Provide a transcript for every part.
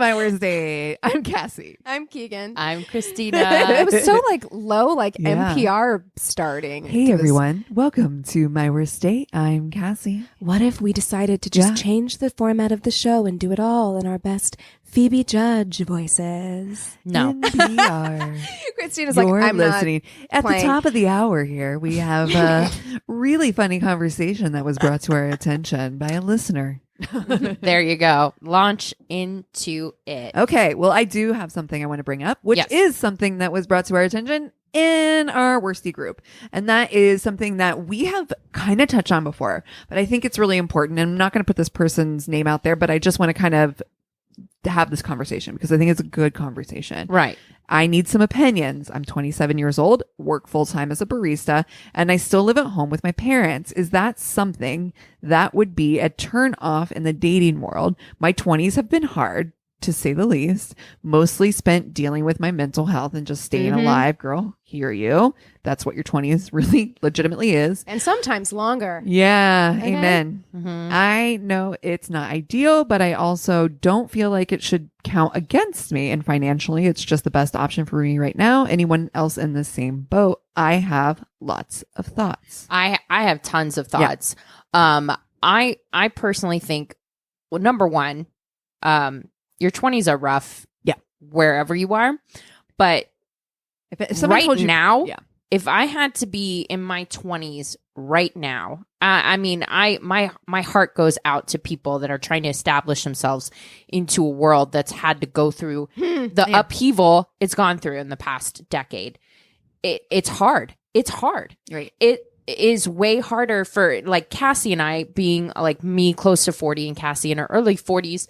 My Worst Date. I'm Cassie. I'm Keegan. I'm Christina. It was so low, NPR starting. Hey everyone, welcome to My Worst Date. I'm Cassie. What if we decided to just change the format of the show and do it all in our best Phoebe Judge voices? No. NPR. Christina's You're I'm listening. At playing. the top of the hour here, we have a really funny conversation that was brought to our attention by a listener. There you go. Launch into it. Okay, well, I do have something I want to bring up, which is something that was brought to our attention in our worsty group. And that is something that we have kind of touched on before, but I think it's really important. And I'm not going to put this person's name out there, but I just want to kind of have this conversation because I think it's a good conversation. Right. I need some opinions. I'm 27 years old, work full time as a barista, and I still live at home with my parents. Is that something that would be a turn off in the dating world? My 20s have been hard, to say the least, mostly spent dealing with my mental health and just staying alive. Girl, hear you. That's what your 20s really legitimately is. And sometimes longer. Yeah. Okay. Amen. Mm-hmm. I know it's not ideal, but I also don't feel like it should count against me. And financially, it's just the best option for me right now. Anyone else in the same boat? I have lots of thoughts. I have tons of thoughts. Yeah. I personally think, well, number one, your 20s are rough. Yeah. Wherever you are. But if right now, if I had to be in my 20s right now, my heart goes out to people that are trying to establish themselves into a world that's had to go through the upheaval it's gone through in the past decade. It's hard. It's hard. Right. It is way harder for like Cassie and I being like me close to 40 and Cassie in her early 40s.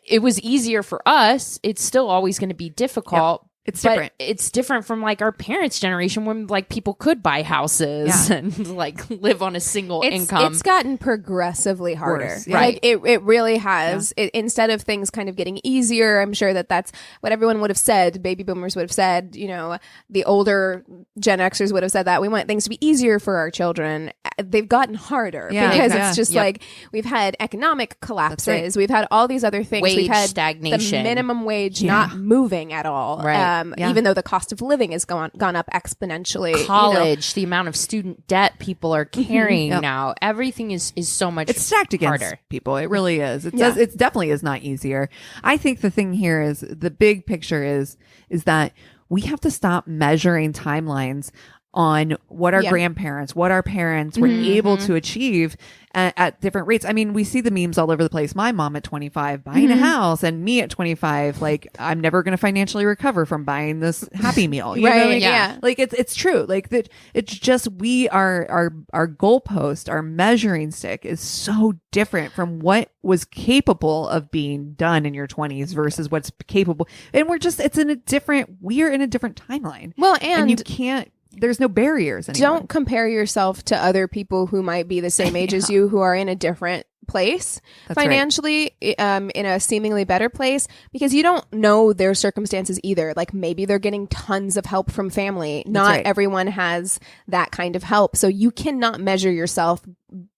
It was easier for us. It's still always going to be difficult. Yeah. It's different. It's different from like our parents' generation when like people could buy houses and like live on a single income. It's gotten progressively harder. Worse, right. Like it really has. Yeah. Instead of things kind of getting easier, I'm sure that's what everyone would have said. Baby boomers would have said, you know, the older Gen Xers would have said that we want things to be easier for our children. They've gotten harder because it's just like we've had economic collapses. Right. We've had all these other things. We've had stagnation. The minimum wage not moving at all. Right. Even though the cost of living has gone up exponentially. College, the amount of student debt people are carrying now, everything is so much it's stacked against harder. People. It really is. It does. It definitely is not easier. I think the thing here is the big picture is that we have to stop measuring timelines on what our grandparents, what our parents were able to achieve at different rates. I mean, we see the memes all over the place. My mom at 25 buying a house and me at 25, like I'm never going to financially recover from buying this Happy Meal. You know? Yeah. Like it's true. Like that. It's just, our goalpost, our measuring stick is so different from what was capable of being done in your 20s versus what's capable. And we're in a different timeline. Well, and you can't, there's no barriers anymore. Don't compare yourself to other people who might be the same age as you who are in a different place financially, in a seemingly better place, because you don't know their circumstances either. Like maybe they're getting tons of help from family. Not everyone has that kind of help. So you cannot measure yourself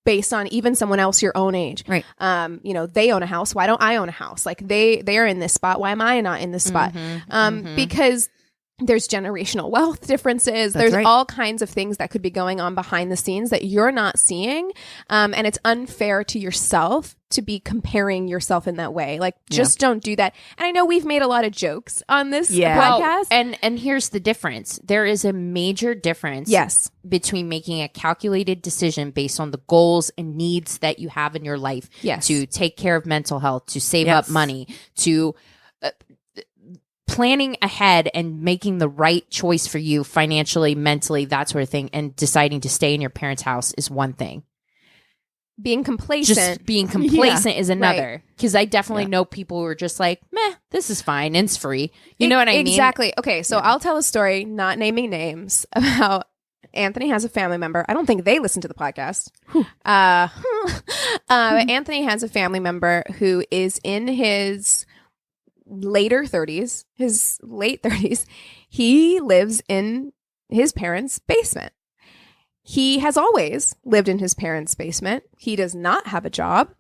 based on even someone else your own age. Right. You know, they own a house. Why don't I own a house? Like they are in this spot. Why am I not in this spot? Because there's generational wealth differences. There's all kinds of things that could be going on behind the scenes that you're not seeing. And it's unfair to yourself to be comparing yourself in that way. Like, just don't do that. And I know we've made a lot of jokes on this podcast. Well, and here's the difference. There is a major difference between making a calculated decision based on the goals and needs that you have in your life to take care of mental health, to save up money, to planning ahead and making the right choice for you financially, mentally, that sort of thing, and deciding to stay in your parents' house is one thing. Being complacent. Just being complacent is another. Because I definitely know people who are just like, meh, this is fine. And it's free. You know what I mean? Exactly. Okay, so I'll tell a story, not naming names, about Anthony has a family member. I don't think they listen to the podcast. Anthony has a family member who is in his late 30s. He lives in his parents' basement. He has always lived in his parents' basement. He does not have a job.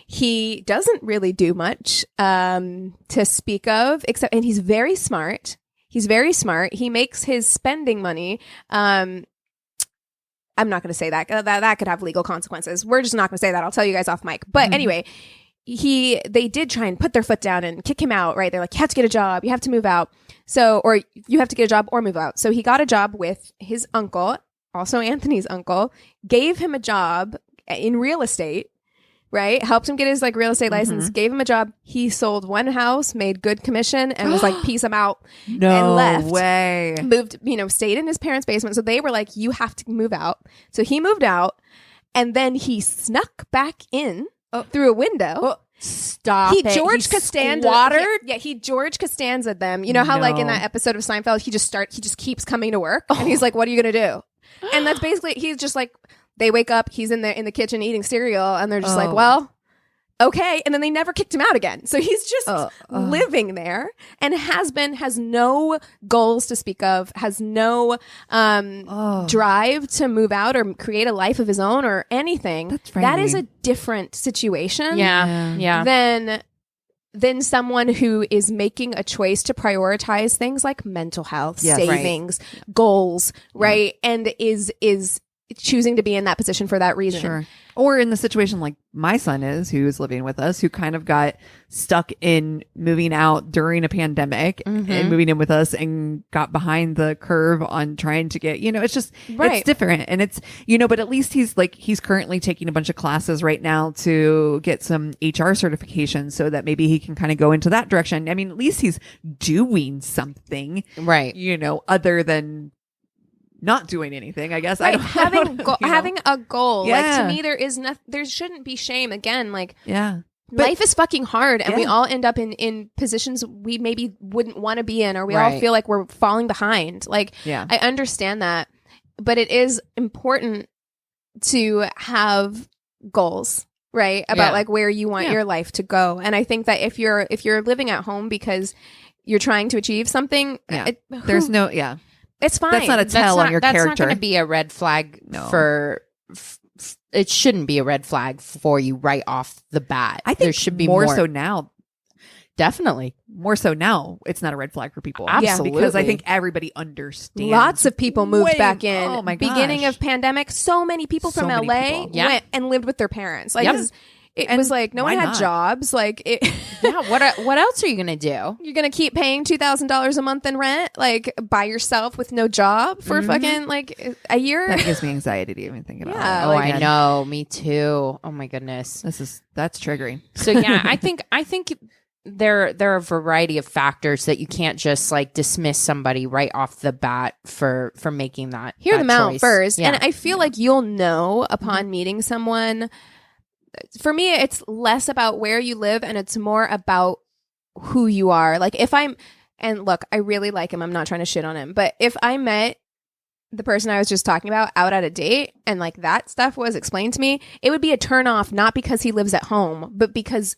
He doesn't really do much to speak of, and he's very smart. He makes his spending money. I'm not going to say that. That could have legal consequences. We're just not going to say that. I'll tell you guys off mic. But anyway, they did try and put their foot down and kick him out, right? They're like, you have to get a job. You have to move out. Or you have to get a job or move out. So he got a job with his uncle, also Anthony's uncle, gave him a job in real estate, right? Helped him get his real estate license, gave him a job. He sold one house, made good commission, and was like, peace, I'm out. And left. No way. Moved, stayed in his parents' basement. So they were like, you have to move out. So he moved out, and then he snuck back in through a window. Stop he it. George He Costanza squattered? He George Costanza them. You know how in that episode of Seinfeld he just keeps coming to work and he's like, what are you gonna do? And that's basically, he's just like, they wake up, he's in the kitchen eating cereal, and they're just like, well, okay. And then they never kicked him out again. So he's just living there and has no goals to speak of, has no drive to move out or create a life of his own or anything. That's that is a different situation than someone who is making a choice to prioritize things like mental health, savings, goals, right? And is choosing to be in that position for that reason. Sure. Or in the situation like my son is, who's living with us, who kind of got stuck in moving out during a pandemic and moving in with us and got behind the curve on trying to get, it's just, it's different. And it's, but at least he's currently taking a bunch of classes right now to get some HR certifications so that maybe he can kind of go into that direction. I mean, at least he's doing something, right? Other than not doing anything, I guess. Right. Having a goal. Yeah. To me, there shouldn't be shame. Again, but life is fucking hard, and we all end up in positions we maybe wouldn't want to be in, or we all feel like we're falling behind. I understand that, but it is important to have goals, right? About where you want your life to go. And I think that if you're living at home because you're trying to achieve something, there's no it's fine. That's not a tell on your character. That's not going to be a red flag for. It shouldn't be a red flag for you right off the bat. I think there should be more so now. Definitely more so now. It's not a red flag for people. Absolutely, because I think everybody understands. Lots of people moved back in. Oh my gosh. Beginning of pandemic, so many people from LA went and lived with their parents. It was no one had jobs. What else are you gonna do? You're gonna keep paying $2,000 a month in rent, by yourself with no job for fucking a year. That gives me anxiety to even think about. Yeah, I know, me too. Oh my goodness, that's triggering. So I think there are a variety of factors that you can't just dismiss somebody right off the bat for making that. Hear them out first, yeah. And I feel like you'll know upon meeting someone. For me, it's less about where you live and it's more about who you are. And look, I really like him. I'm not trying to shit on him. But if I met the person I was just talking about out at a date and that stuff was explained to me, it would be a turn off, not because he lives at home, but because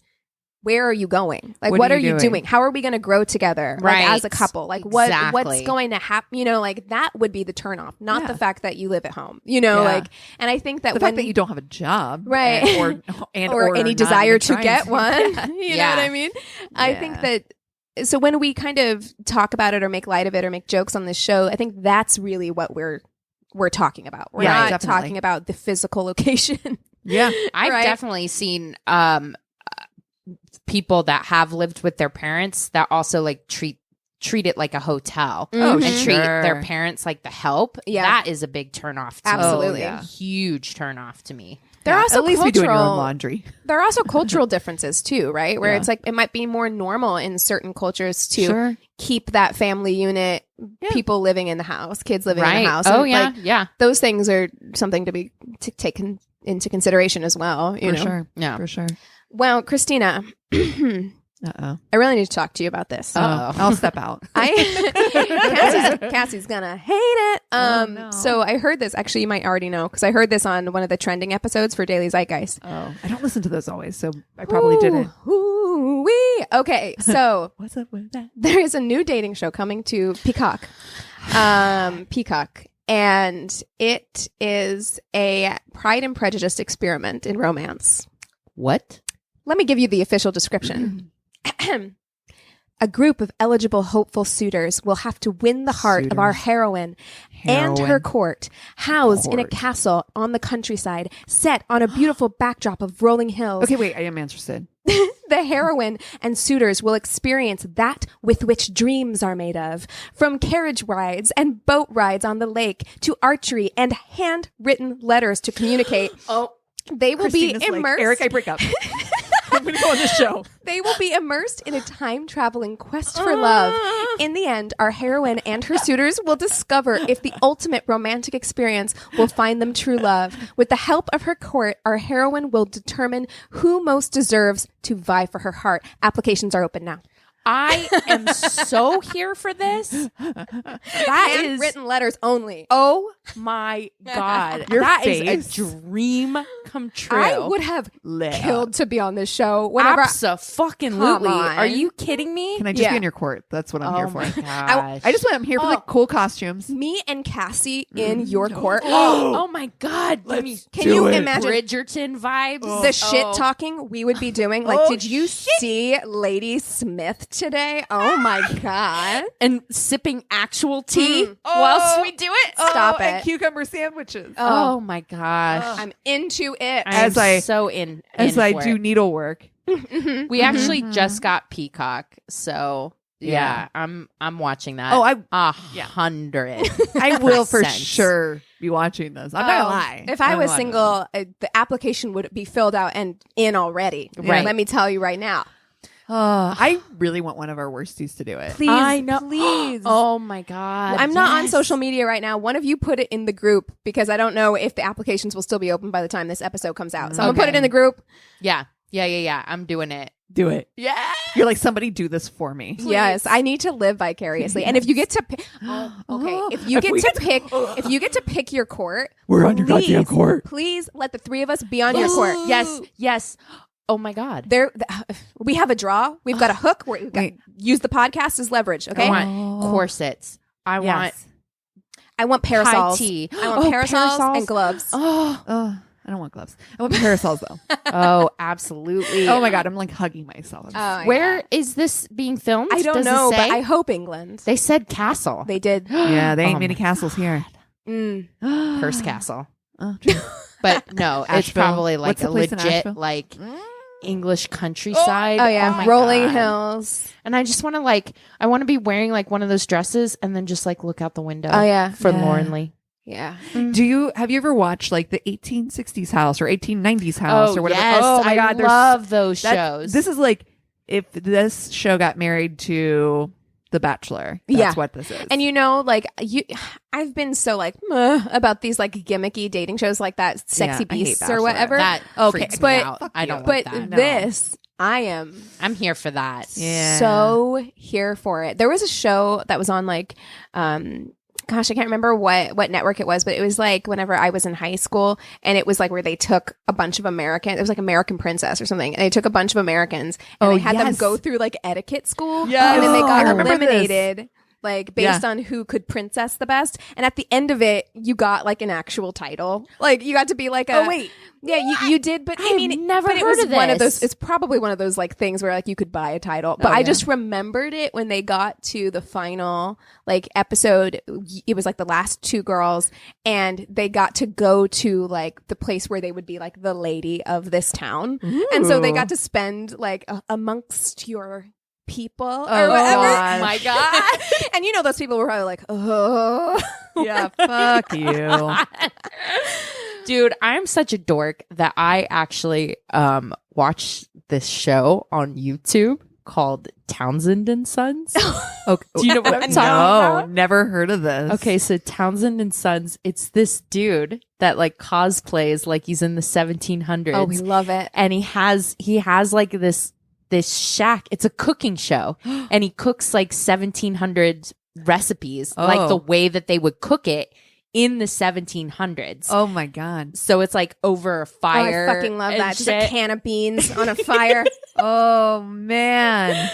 where are you going? What are you doing? How are we going to grow together as a couple? What's going to happen? That would be the turnoff, not the fact that you live at home, and I think that the fact that you don't have a job, right? or any desire to get one, you know what I mean? Yeah. I think that, so when we kind of talk about it or make light of it or make jokes on this show, I think that's really what we're talking about. We're not talking about the physical location. Yeah. I've definitely seen, people that have lived with their parents that also treat it like a hotel and treat their parents like the help. Yeah, that is a big turnoff. Absolutely, huge turnoff to me. There are also at least be doing your own laundry. There are also cultural differences too, right? Where it's it might be more normal in certain cultures to keep that family unit, people living in the house, kids living in the house. Oh, and, those things are something to be taken into consideration as well. You know? Sure. Yeah, for sure. Well, Christina, I really need to talk to you about this. I'll step out. Cassie's gonna hate it. No. So I heard this. Actually, you might already know because I heard this on one of the trending episodes for Daily Zeitgeist. Oh, I don't listen to those always, so I probably didn't. Okay, so what's up with that? There is a new dating show coming to Peacock. Peacock. And it is a Pride and Prejudice experiment in romance. What? Let me give you the official description. A group of eligible, hopeful suitors will have to win the heart of our heroine and her court, housed in a castle on the countryside, set on a beautiful backdrop of rolling hills. Okay, wait, I am interested. The heroine and suitors will experience that with which dreams are made of, from carriage rides and boat rides on the lake to archery and handwritten letters to communicate. They will Christina's be immersed. Like, Eric, I break up. I'm going to go on this show. They will be immersed in a time-traveling quest for love. In the end, our heroine and her suitors will discover if the ultimate romantic experience will find them true love. With the help of her court, our heroine will determine who most deserves to vie for her heart. Applications are open now. I am so here for this. That is written letters only. Oh my God. Your that face. is a dream come true. I would have killed to be on this show. Abso-fucking-lutely. Are you kidding me? Can I just be in your court? That's what I'm here for. Oh my gosh. I'm here for the cool costumes. Me and Cassie in your court. Oh my God. Can you imagine Bridgerton vibes? the shit talking we would be doing? Like, did you see Lady Smith today? Oh my God. And sipping actual tea whilst we do it? Stop and it. cucumber sandwiches. Oh my gosh. I'm into it. As I do needlework. We actually just got Peacock, so yeah, I'm watching that. 100. I will for sure be watching this. I'm not gonna lie. If I was single, the application would be filled out and in already. Right. Let me tell you right now. I really want one of our worsties to do it. Please, I know. Please. Oh my God. I'm not on social media right now. One of you put it in the group because I don't know if the applications will still be open by the time this episode comes out. So I'm gonna put it in the group. Yeah. I'm doing it. Do it. Yeah. You're like, somebody do this for me. Please. Yes, I need to live vicariously. And if you get to pick, if you get to pick your court, we're on your goddamn court. Please let the three of us be on your court. Yes. Oh my God. We have a draw. We've got a hook. Use the podcast as leverage. Okay. I want corsets. I want parasols. High tea. I want parasols and gloves. I don't want gloves. I want parasols though. Oh, absolutely. Oh my God, I'm like hugging myself. Where is this being filmed? I don't know, but I hope England. They said castle. They did. Yeah, they ain't many castles here. Hearst Castle. But no, it's probably like a legit like English countryside. Oh yeah, my rolling God. hills. And I just want to I want to be wearing like one of those dresses and then just like look out the window. Oh yeah, forlornly. Yeah. Have you ever watched like the 1860s house or 1890s house or whatever? Yes. Oh my God, I love those shows. This is like if this show got married to The Bachelor. That's what this is. And I've been so about these like gimmicky dating shows like that, Sexy Beasts or whatever. That freaks me out. I don't like that. This, I'm here for that. Yeah. So here for it. There was a show that was on gosh, I can't remember what network it was, but it was like whenever I was in high school, and it was like where they took a bunch of Americans. It was like American Princess or something. And they took a bunch of Americans and they had them go through like etiquette school. Yes. And then they got eliminated based on who could princess the best. And at the end of it, you got like an actual title. Like you got to be like you did, but I mean, never but heard it was of one of this. those. It's probably one of those like things where like you could buy a title. But I just remembered it when they got to the final like episode. It was like the last two girls, and they got to go to like the place where they would be like the lady of this town. Ooh. And so they got to spend like amongst your people or whatever. Gosh. My God. And those people were probably like, oh yeah, fuck you. Dude, I'm such a dork that I actually watched this show on YouTube called Townsend and Sons. Okay. Do you know what I'm talking about? Never heard of this. Okay, so Townsend and Sons, it's this dude that like cosplays like he's in the 1700s. Oh, we love it. And he has like this shack. It's a cooking show, and he cooks like 1700s recipes, like the way that they would cook it in the 1700s. Oh my God. So it's like over a fire. I fucking love that. Just a can of beans on a fire. Oh man.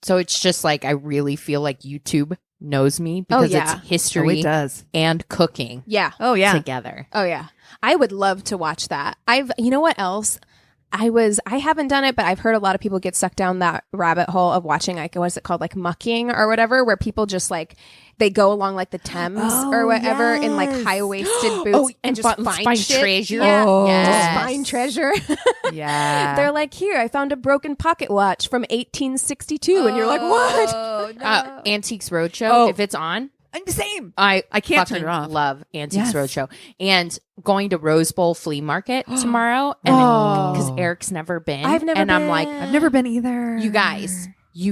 So it's just like I really feel like YouTube knows me because it's history it does. and cooking. Yeah. Oh yeah. Together. Oh yeah. I would love to watch that. You know what else? I haven't done it, but I've heard a lot of people get sucked down that rabbit hole of watching, like, what's it called? Like mucking or whatever, where people just like, they go along like the Thames or whatever in like high-waisted boots and just find shit. Treasure. Yeah. Yes. Just find treasure. Yeah. They're like, here, I found a broken pocket watch from 1862. And you're like, what? No. Antiques Roadshow, if it's on. I'm the same. I can't turn it off. Love Antiques Roadshow. And going to Rose Bowl Flea Market tomorrow. And because Eric's never been. I've never been. I'm like, I've never been either. you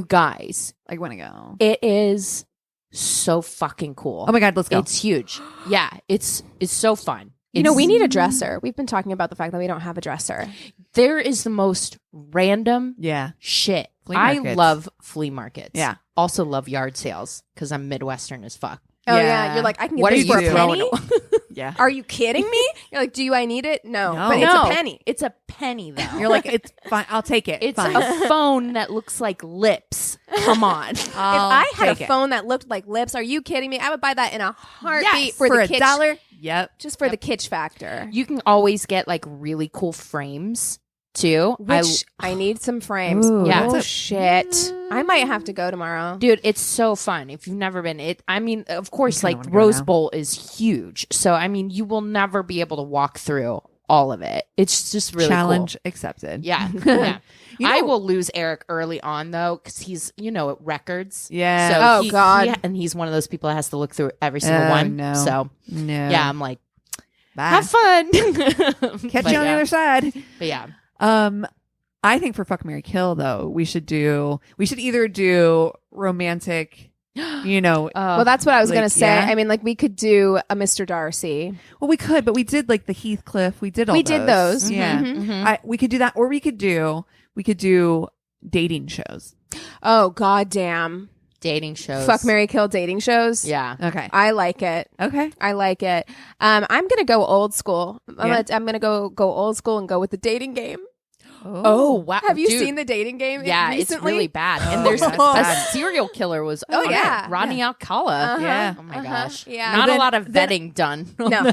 guys, I want to go. it is so fucking cool. Oh my God, let's go. It's huge. Yeah, it's so fun. You know, we need a dresser. We've been talking about the fact that we don't have a dresser. There is the most random shit. I love flea markets. Yeah. Also love yard sales because I'm Midwestern as fuck. Oh yeah, you're like, I can get What this are for you a penny. Yeah. Are you kidding me? You're like, do I need it? No, No. but it's a penny. It's a penny though. You're like, it's fine. I'll take it. It's fine. a phone that looks like lips. Come on. If I had a take it. phone that looked like lips, are you kidding me? I would buy that in a heartbeat for for the a kitsch, dollar. Yep. just for the kitsch factor. You can always get like really cool frames too. Which I need some frames. Ooh, Yeah. Oh shit! I might have to go tomorrow. Dude, it's so fun. If you've never been, I mean, of course, I like kinda wanna go Rose now. Bowl is huge. So, I mean, you will never be able to walk through all of it. It's just really Challenge cool. accepted. Yeah. Yeah. You know- I will lose Eric early on though, because he's, at records. Yeah. So Oh, God. and he's one of those people that has to look through every single Oh, one. no. So, No. yeah, I'm like, Bye. have fun. Catch But you on the yeah. other side. But yeah. I think for Fuck, Marry, Kill though, we should either do romantic, Well, that's what I was Like, gonna say. yeah. I mean, like we could do a Mr. Darcy. well, we could, but we did like the Heathcliff. We did did those. Yeah. Mhm. We could do that, or we could do dating shows. Oh goddamn! Dating shows. Fuck, marry, kill dating shows. Yeah. Okay. I like it. Okay. I like it. I'm gonna go old school. Yeah. I'm gonna go old school and go with the dating game. Oh, wow. Have you Dude. seen the dating game? Yeah, recently? it's really bad. And Oh, there's that's a bad. serial killer was Oh, on it. yeah. Rodney Alcala. Yeah. Oh my gosh. Yeah. Not Then- a lot of then- vetting done. No.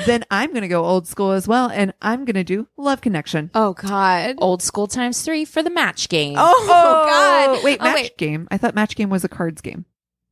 Then I'm gonna go old school as well, and I'm gonna do Love Connection. Oh God. Old school times 3 for the match game. Oh, God. Wait, Oh, Match wait. Game. I thought Match Game was a cards game.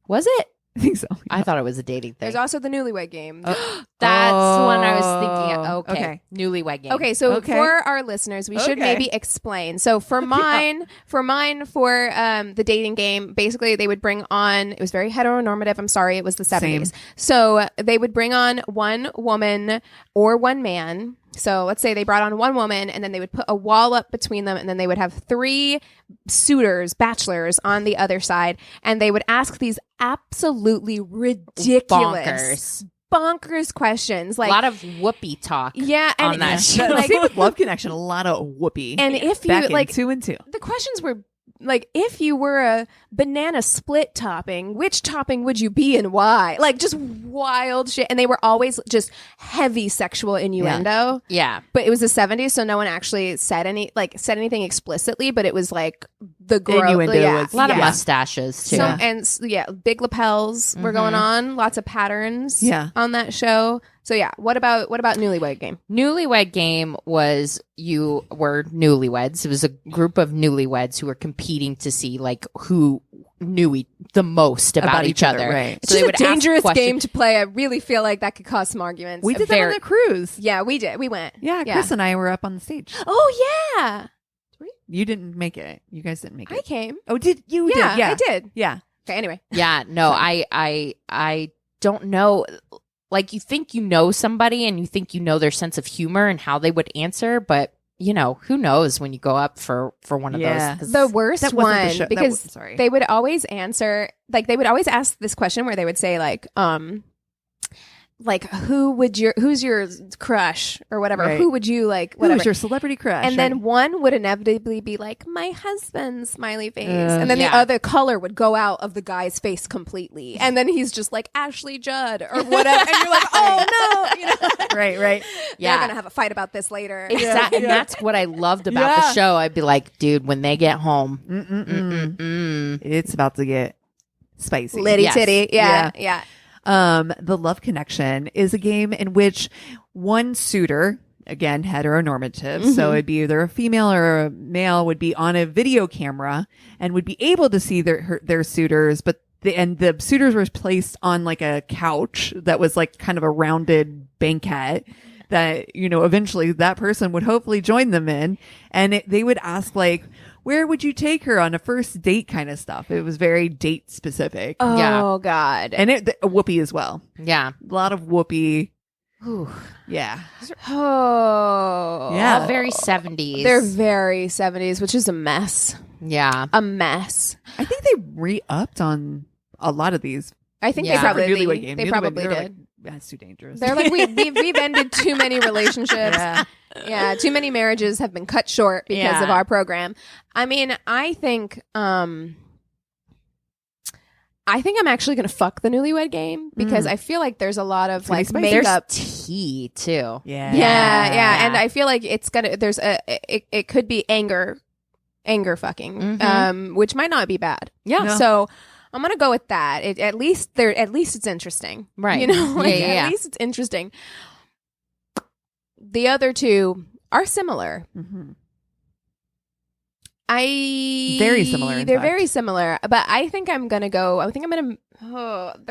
Was it? I think so. I thought it was a dating thing. There's also the Newlywed game. That's what I was thinking. Oh, Okay. okay. Newlywed game. Okay, so Okay. for our listeners, we should Okay. maybe explain. So for mine, for the dating game, basically they would bring on. It was very heteronormative. I'm sorry, it was the 70s. So they would bring on one woman or one man. So let's say they brought on one woman, and then they would put a wall up between them, and then they would have 3 suitors, bachelors, on the other side, and they would ask these absolutely ridiculous, bonkers questions. A Like lot of whoopee talk. yeah, and on that show. like, Same with Love Connection, a lot of whoopee. and if you back in like 2 and 2. the questions were like, if you were a banana split topping, which topping would you be and why? Like just wild shit. And they were always just heavy sexual innuendo. Yeah. But it was the 70s, so no one actually said anything explicitly, but it was like the gross. Innuendo Yeah. was- A lot of Yeah. mustaches too. So, and big lapels were going on, lots of patterns on that show. So yeah, what about Newlywed Game? Newlywed Game was you were newlyweds. It was a group of newlyweds who were competing to see like who knew the most about each other. right. It's just a dangerous game to play. I really feel like that could cause some arguments. We did that on the cruise. Yeah, we did. We went. Yeah, Chris and I were up on the stage. Oh yeah, You didn't make it. You guys didn't make it. I came. Oh, did you? Yeah, did. Yeah, I did. Yeah. Okay. Anyway. Yeah, no, I don't know. Like you think you know somebody and you think you know their sense of humor and how they would answer, but who knows when you go up for one of Yeah. those. 'Cause The worst That wasn't the one show- that because was- sorry. they would always answer they would always ask this question where they would say like who's your crush or whatever, Right. who would you like, whatever. Who was your celebrity crush? And then right? one would inevitably be like, my husband's smiley face. And then Yeah. the other color would go out of the guy's face completely. And then he's just like Ashley Judd or whatever. And you're like, oh no. right. Yeah. They're going to have a fight about this later. Exactly. And that's what I loved about the show. I'd be like, dude, when they get home, It's about to get spicy. Litty Yes. titty. Yeah. The Love Connection is a game in which one suitor, again, heteronormative. So it'd be either a female or a male would be on a video camera and would be able to see their suitors, but the suitors were placed on like a couch that was like kind of a rounded banquette that, you know, eventually that person would hopefully join them in. And they would ask like, where would you take her on a first date kind of stuff? It was very date specific. Oh, God. And Whoopi as well. Yeah. A lot of Whoopi. Ooh. Yeah. Oh. Yeah. All very 70s. They're very 70s, which is a mess. Yeah. A mess. I think they re-upped on a lot I of think Yeah. they probably Newlywed Game. they Newlywed, probably they were did. like, that's too dangerous. They're like, we've ended too many relationships. Yeah. Yeah, too many marriages have been cut short because of Yeah. our program. I mean, I think I'm actually going to fuck the Newlywed Game because I feel like there's a lot of like spicy. makeup. There's tea too. Yeah. Yeah, and I feel like it's gonna. There's it could be anger fucking, which might not be bad. Yeah. No. So I'm gonna go with that. At least it's interesting, Right. You know, like, Yeah. at least it's interesting. The other two are similar. Mhm. Very similar, in They're fact. very similar, but I think I'm gonna go. I think I'm gonna.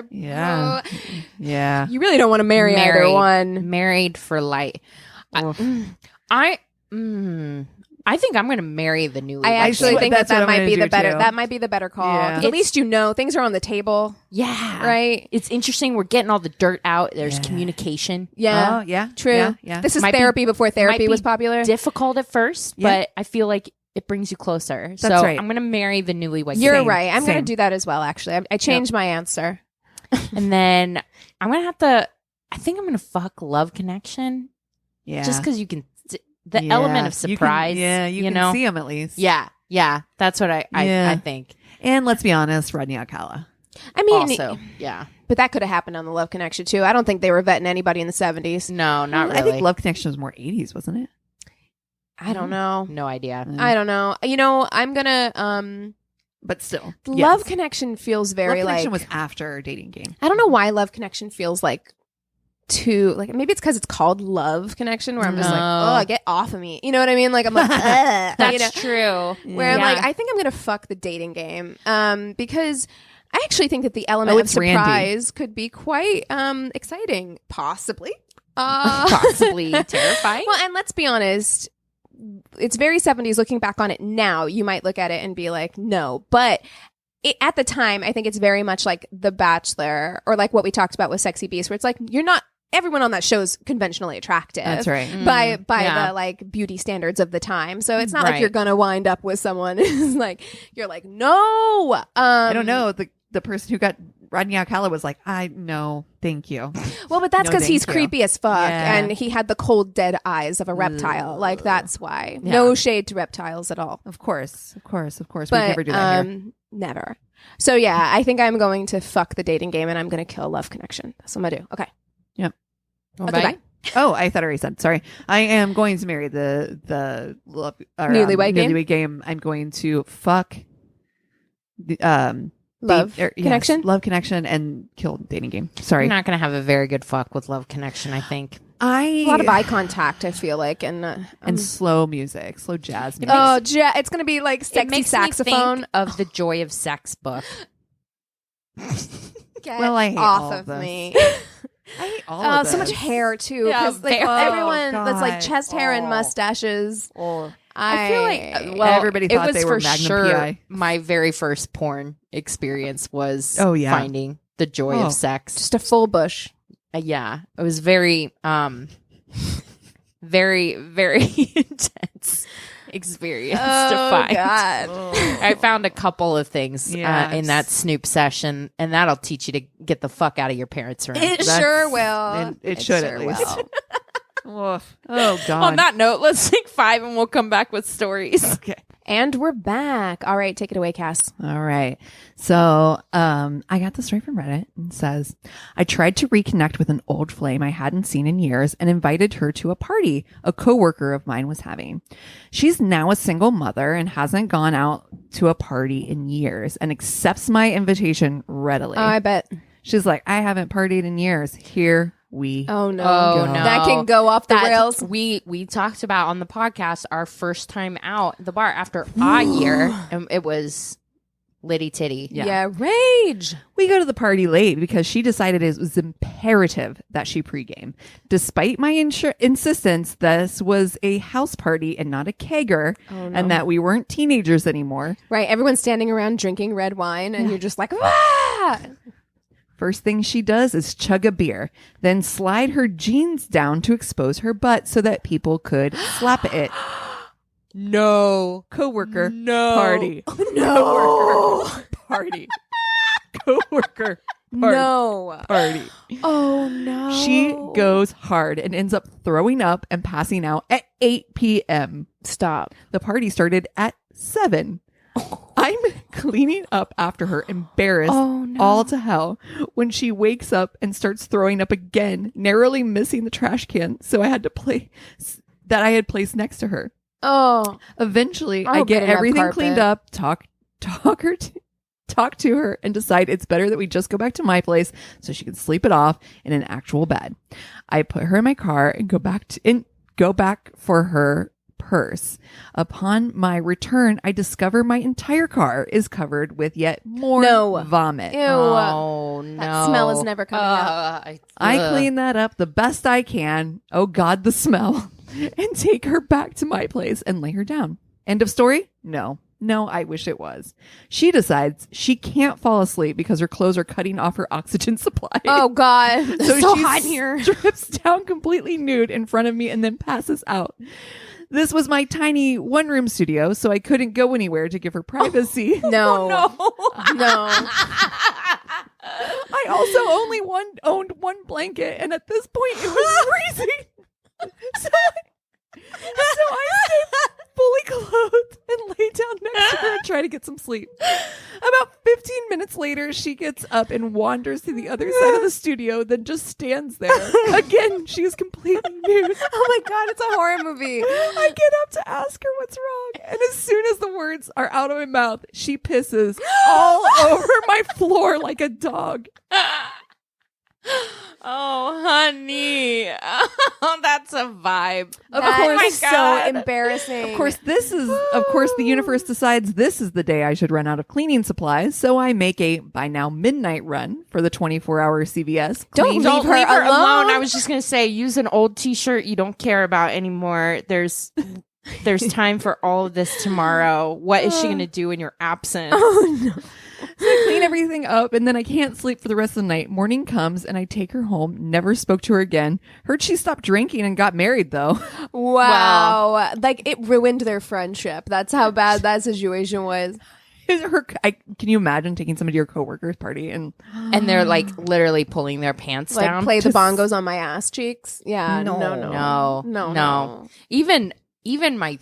Yeah. Yeah. You really don't want to marry either one. Married for life. I think I'm going to marry the Newlywed. I actually That's think what that I'm might gonna be the do, better. too. That might be the better call. Yeah. 'Cause at least you know things are on the table, Yeah. right? It's interesting. We're getting all the dirt out. There's Yeah. communication. Yeah, Oh, yeah. true. Yeah. Yeah. This is Might be- therapy before therapy might was be popular. Difficult at first, Yeah. but I feel like it brings you closer. That's so right. I'm going to marry the Newlywed. You're Same, right. I'm going same. to do that as well. Actually, I changed my answer. And then I'm going to have to, I think I'm going to fuck Love Connection. Yeah. Just because you can, the Yeah. element of You can- surprise. you can know? see them at least. Yeah. Yeah. That's what I Yeah. think. And let's be honest, Rodney Alcala. I mean, Also, yeah. but that could have happened on the Love Connection too. I don't think they were vetting anybody in the 70s. No, not really. I think Love Connection was more 80s, wasn't it? I don't know. No idea. I don't know. You know, I'm gonna. But still. Love yes. Connection feels very Love Connection like. was after Dating Game. I don't know why Love Connection feels like too like maybe it's because it's called Love Connection where I'm just like, No. oh, get off of me. You know what I mean? Like I'm like, That's you know? true. Where I'm Yeah. like, I think I'm gonna fuck the Dating Game, because I actually think that the element of it's Randy. surprise could be quite exciting, possibly. Possibly terrifying. Well, and let's be honest, it's very 70s. Looking back on it now, you might look at it and be like, no. But at the time, I think it's very much like The Bachelor or like what we talked about with Sexy Beast, where it's like, you're not, everyone on that show is conventionally attractive. That's right. By yeah. the like beauty standards of the time. So it's not like Right. you're going to wind up with someone who's like, you're like, no. I don't know. The person who got Rodney Alcala was like, I no, thank you. Well, but that's No, because he's thank you. creepy as fuck, Yeah. and he had the cold, dead eyes of a reptile. Like that's why. No shade to reptiles at all. Of course. We'd But never do that here. never. So yeah, I think I'm going to fuck the Dating Game, and I'm going to kill Love Connection. That's what I'm gonna do. Okay. What Okay. about Bye. Oh, I thought I already said. Sorry. I am going to marry the love, Newlywed Game? I'm going to fuck the Love yes, Connection. Love Connection, and kill Dating Game. You're Sorry. not going to have a very good fuck with Love Connection, I think. A lot of eye contact, I feel like, and slow music, slow jazz music. oh, it's going to be like It sexy makes saxophone. me think of the Joy of Sex book. Get Well, I hate off all of of this. me. I hate all Oh, of so much this. hair too. Yeah, 'Cause, like, very- everyone Oh, that's like God. chest hair and Oh. mustaches. Oh. I feel like Everybody it thought was they were for Magnum sure PI. my very first porn experience was Oh, yeah. finding the joy Oh. of sex. just a full bush. Yeah, it was very very very intense experience to find. God. I found a couple of things Yes. in that Snoop session, and that'll teach you to get the fuck out of your parents' room. It That's- sure will. it should at least. Woof. Oh God. On that note, let's take 5 and we'll come back with stories. Okay. And we're back. All right, take it away, Cass. All right. So, I got this right from Reddit. It says, I tried to reconnect with an old flame I hadn't seen in years and invited her to a party a coworker of mine was having. She's now a single mother and hasn't gone out to a party in years and accepts my invitation readily. Oh, I bet. She's like, I haven't partied in years. Here Oh no. Oh, no. That can go off the rails. We talked about on the podcast our first time out at the bar after a year, and it was litty titty. Yeah, rage. We go to the party late because she decided it was imperative that she pregame. Despite my insistence, this was a house party and not a kegger, and that we weren't teenagers anymore. Right, everyone's standing around drinking red wine, and you're just like, ah! First thing she does is chug a beer, then slide her jeans down to expose her butt so that people could slap it. No. Coworker No. party. No. Coworker party. Coworker No. party. Oh no. She goes hard and ends up throwing up and passing out at 8 p.m. Stop. The party started at 7. I'm cleaning up after her, embarrassed all to hell, when she wakes up and starts throwing up again, narrowly missing the trash can. So I had to I had placed next to her. Oh. Eventually, I get everything cleaned up, talk to her, and decide it's better that we just go back to my place so she can sleep it off in an actual bed. I put her in my car and go back for her purse. Upon my return, I discover my entire car is covered with yet more vomit. Ew. Oh no. That smell is never coming out. I clean that up the best I can. Oh God, the smell. And take her back to my place and lay her down. End of story? No, I wish it was. She decides she can't fall asleep because her clothes are cutting off her oxygen supply. Oh God. So she hot here. Strips down completely nude in front of me and then passes out. This was my tiny one-room studio, so I couldn't go anywhere to give her privacy. No. No. I also only owned one blanket, and at this point it was freezing. So I stayed fully clothed and lay down next to her and try to get some sleep. About 15 minutes later, she gets up and wanders to the other side of the studio, then just stands there. Again, she is completely nude. Oh my God, it's a horror movie. I get up to ask her what's wrong, and as soon as the words are out of my mouth, she pisses all over my floor like a dog. Oh, honey. Oh, that's a vibe. Of course. course, so embarrassing. Of course, the universe decides this is the day I should run out of cleaning supplies, so I make a, by now, midnight run for the 24-hour CVS. Don't leave her alone. I was just going to say, use an old t-shirt you don't care about anymore. There's time for all of this tomorrow. What is she going to do in your absence? Oh, no. So I clean everything up, and then I can't sleep for the rest of the night. Morning comes, and I take her home. Never spoke to her again. Heard she stopped drinking and got married, though. Wow. Like, it ruined their friendship. That's how bad that situation was. Can you imagine taking somebody to your coworker's party and they're like literally pulling their pants like, down? Play the bongos on my ass cheeks? Yeah. No. Even my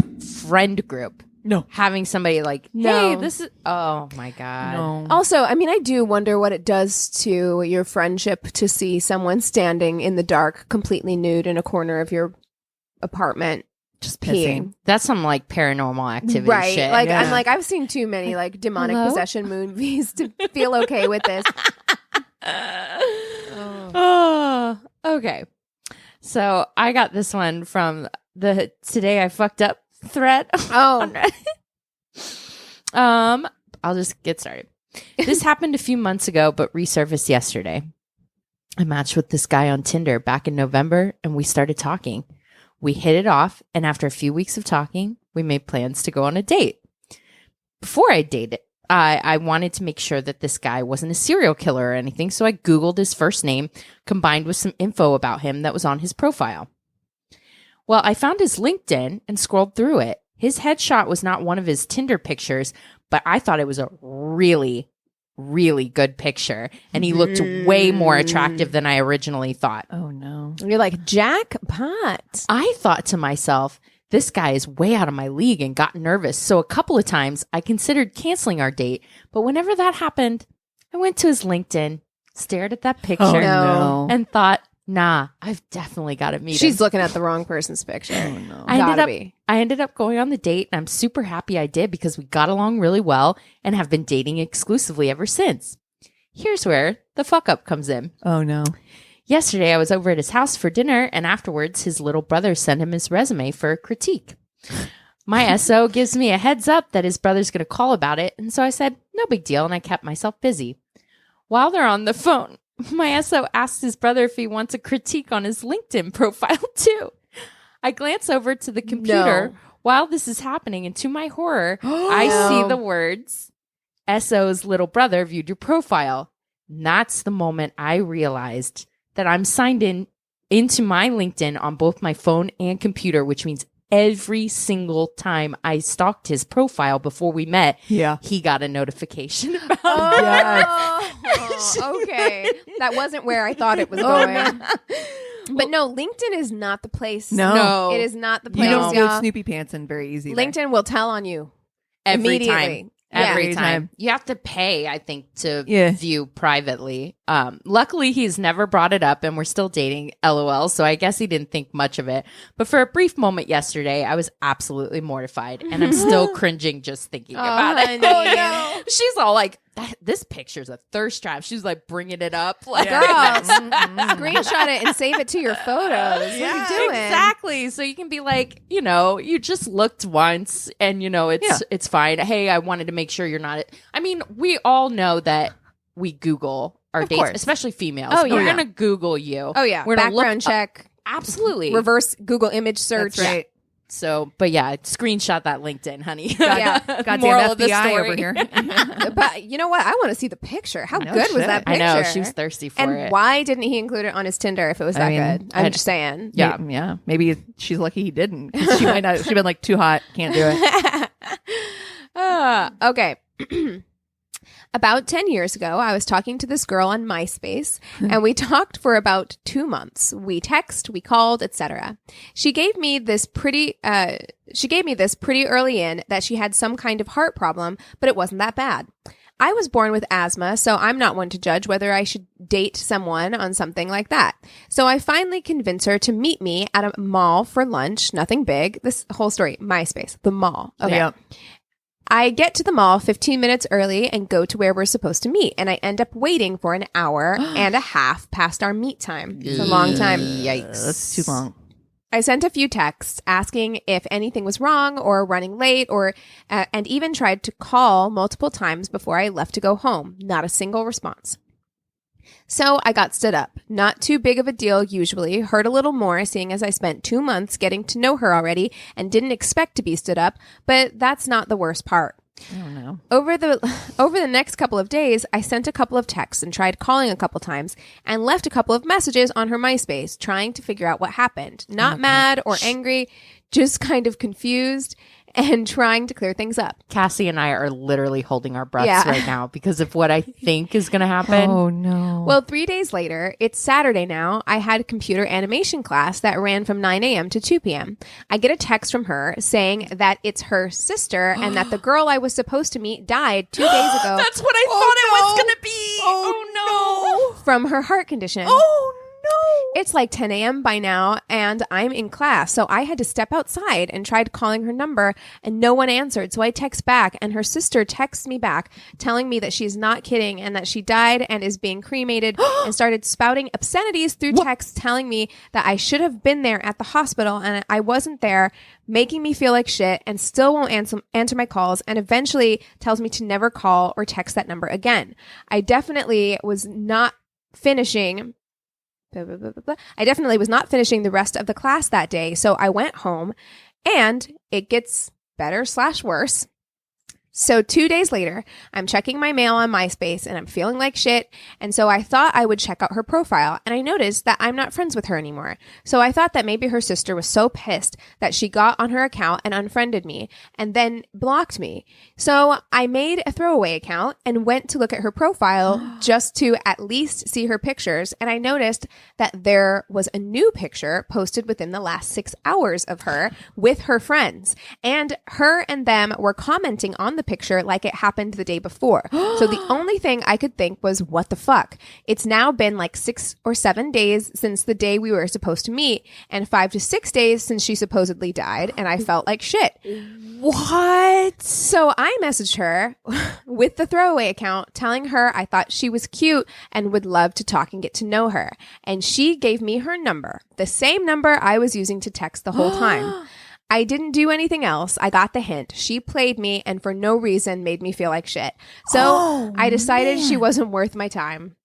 friend group. No. Having somebody like, hey, this is, oh my God. No. Also, I mean, I do wonder what it does to your friendship to see someone standing in the dark, completely nude in a corner of your apartment. Just pissing. That's some like paranormal activity right. shit. Like, yeah. I'm like, I've seen too many like demonic possession movies to feel okay with this. Oh, okay. So I got this one from the Today I Fucked Up thread. Oh. I'll just get started. This happened a few months ago, but resurfaced yesterday. I matched with this guy on Tinder back in November, and we started talking. We hit it off, and after a few weeks of talking, we made plans to go on a date. Before I dated, I wanted to make sure that this guy wasn't a serial killer or anything, so I Googled his first name, combined with some info about him that was on his profile. Well, I found his LinkedIn and scrolled through it. His headshot was not one of his Tinder pictures, but I thought it was a really, really good picture. And he looked way more attractive than I originally thought. Oh, no. You're like, jackpot. I thought to myself, this guy is way out of my league, and got nervous. So a couple of times I considered canceling our date. But whenever that happened, I went to his LinkedIn, stared at that picture, and thought, nah, I've definitely got to meet him. She's looking at the wrong person's picture. Oh, no. I ended up going on the date, and I'm super happy I did because we got along really well and have been dating exclusively ever since. Here's where the fuck up comes in. Oh, no. Yesterday, I was over at his house for dinner, and afterwards, his little brother sent him his resume for a critique. My SO gives me a heads up that his brother's going to call about it, and so I said, no big deal, and I kept myself busy. While they're on the phone, my SO asks his brother if he wants a critique on his LinkedIn profile, too. I glance over to the computer while this is happening, and to my horror, I see the words, SO's little brother viewed your profile. And that's the moment I realized that I'm signed into my LinkedIn on both my phone and computer, which means every single time I stalked his profile before we met, he got a notification about okay. That wasn't where I thought it was going. But no, LinkedIn is not the place. No. It is not the place. You don't y'all. go Snoopy Pants in very easy. LinkedIn will tell on you every immediately. time. Every time. You have to pay, I think, to view privately. Luckily, he's never brought it up and we're still dating, LOL. So I guess he didn't think much of it. But for a brief moment yesterday, I was absolutely mortified. And I'm still cringing just thinking about it. Oh, no. She's all like, this picture's a thirst trap. She was like bringing it up. Like, girls, screenshot it and save it to your photos. Yeah, what are you doing? Exactly. So you can be like, you just looked once and, it's fine. Hey, I wanted to make sure you're not. I mean, we all know that we Google our dates, course. especially females. Oh, yeah. We're going to Google you. Oh, yeah. We're Background check. Absolutely. Reverse Google image search. That's right. So, but yeah, screenshot that LinkedIn, honey. Goddamn Moral of the FBI story. over here. But you know what? I want to see the picture. How good was that picture? I know. She was thirsty for it. And why didn't he include it on his Tinder if it was that good? I'm just saying. Yeah. Maybe she's lucky he didn't. 'Cause she might not. She'd been like, too hot. Can't do it. Okay. About 10 years ago, I was talking to this girl on MySpace, and we talked for about 2 months. We texted, we called, etc. She gave me this pretty early in that she had some kind of heart problem, but it wasn't that bad. I was born with asthma, so I'm not one to judge whether I should date someone on something like that. So I finally convinced her to meet me at a mall for lunch. Nothing big. This whole story, MySpace, the mall. Okay. Yep. I get to the mall 15 minutes early and go to where we're supposed to meet. And I end up waiting for an hour and a half past our meet time. It's a long time. Yikes. That's too long. I sent a few texts asking if anything was wrong or running late and even tried to call multiple times before I left to go home. Not a single response. So I got stood up. Not too big of a deal usually. Hurt a little more seeing as I spent 2 months getting to know her already and didn't expect to be stood up, but that's not the worst part. Oh no. Over the next couple of days, I sent a couple of texts and tried calling a couple times and left a couple of messages on her MySpace trying to figure out what happened. Not mad or angry, just kind of confused and trying to clear things up. Cassie and I are literally holding our breaths right now because of what I think is going to happen. Oh, no. Well, 3 days later, it's Saturday now, I had a computer animation class that ran from 9 a.m. to 2 p.m. I get a text from her saying that it's her sister and that the girl I was supposed to meet died 2 days ago. That's what I thought it was going to be. Oh, no. From her heart condition. Oh, no. It's like 10 a.m. by now, and I'm in class, so I had to step outside and tried calling her number, and no one answered. So I text back, and her sister texts me back, telling me that she's not kidding and that she died and is being cremated, and started spouting obscenities through text, telling me that I should have been there at the hospital, and I wasn't there, making me feel like shit, and still won't answer my calls, and eventually tells me to never call or text that number again. I definitely was not finishing the rest of the class that day, so I went home, and it gets better/worse. So 2 days later, I'm checking my mail on MySpace and I'm feeling like shit. And so I thought I would check out her profile and I noticed that I'm not friends with her anymore. So I thought that maybe her sister was so pissed that she got on her account and unfriended me and then blocked me. So I made a throwaway account and went to look at her profile just to at least see her pictures. And I noticed that there was a new picture posted within the last 6 hours of her with her friends. And her and them were commenting on the picture like it happened the day before. So the only thing I could think was, what the fuck? It's now been like 6 or 7 days since the day we were supposed to meet, and 5 to 6 days since she supposedly died, and I felt like shit. What? So I messaged her with the throwaway account telling her I thought she was cute and would love to talk and get to know her. And she gave me her number, the same number I was using to text the whole time. I didn't do anything else. I got the hint. She played me and for no reason made me feel like shit. So I decided she wasn't worth my time.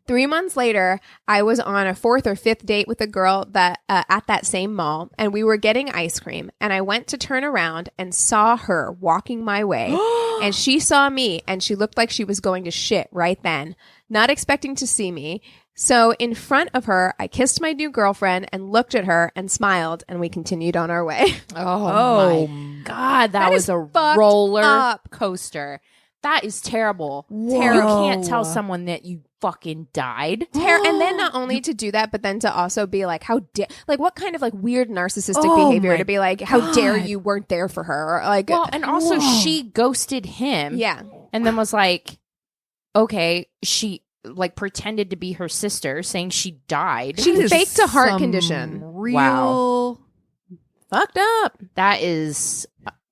3 months later, I was on a 4th or 5th date with a girl that at that same mall, and we were getting ice cream. And I went to turn around and saw her walking my way. And she saw me, and she looked like she was going to shit right then, not expecting to see me. So in front of her, I kissed my new girlfriend and looked at her and smiled, and we continued on our way. Oh my God. That was a roller coaster. That is terrible. Whoa. You can't tell someone that you fucking died. And then not only to do that, but then to also be like, what kind of like weird narcissistic behavior to be like, how dare you weren't there for her? Like, well, and also she ghosted him. Yeah. And then was like, okay, she like pretended to be her sister, saying she died. She faked a heart condition. Real fucked up. That is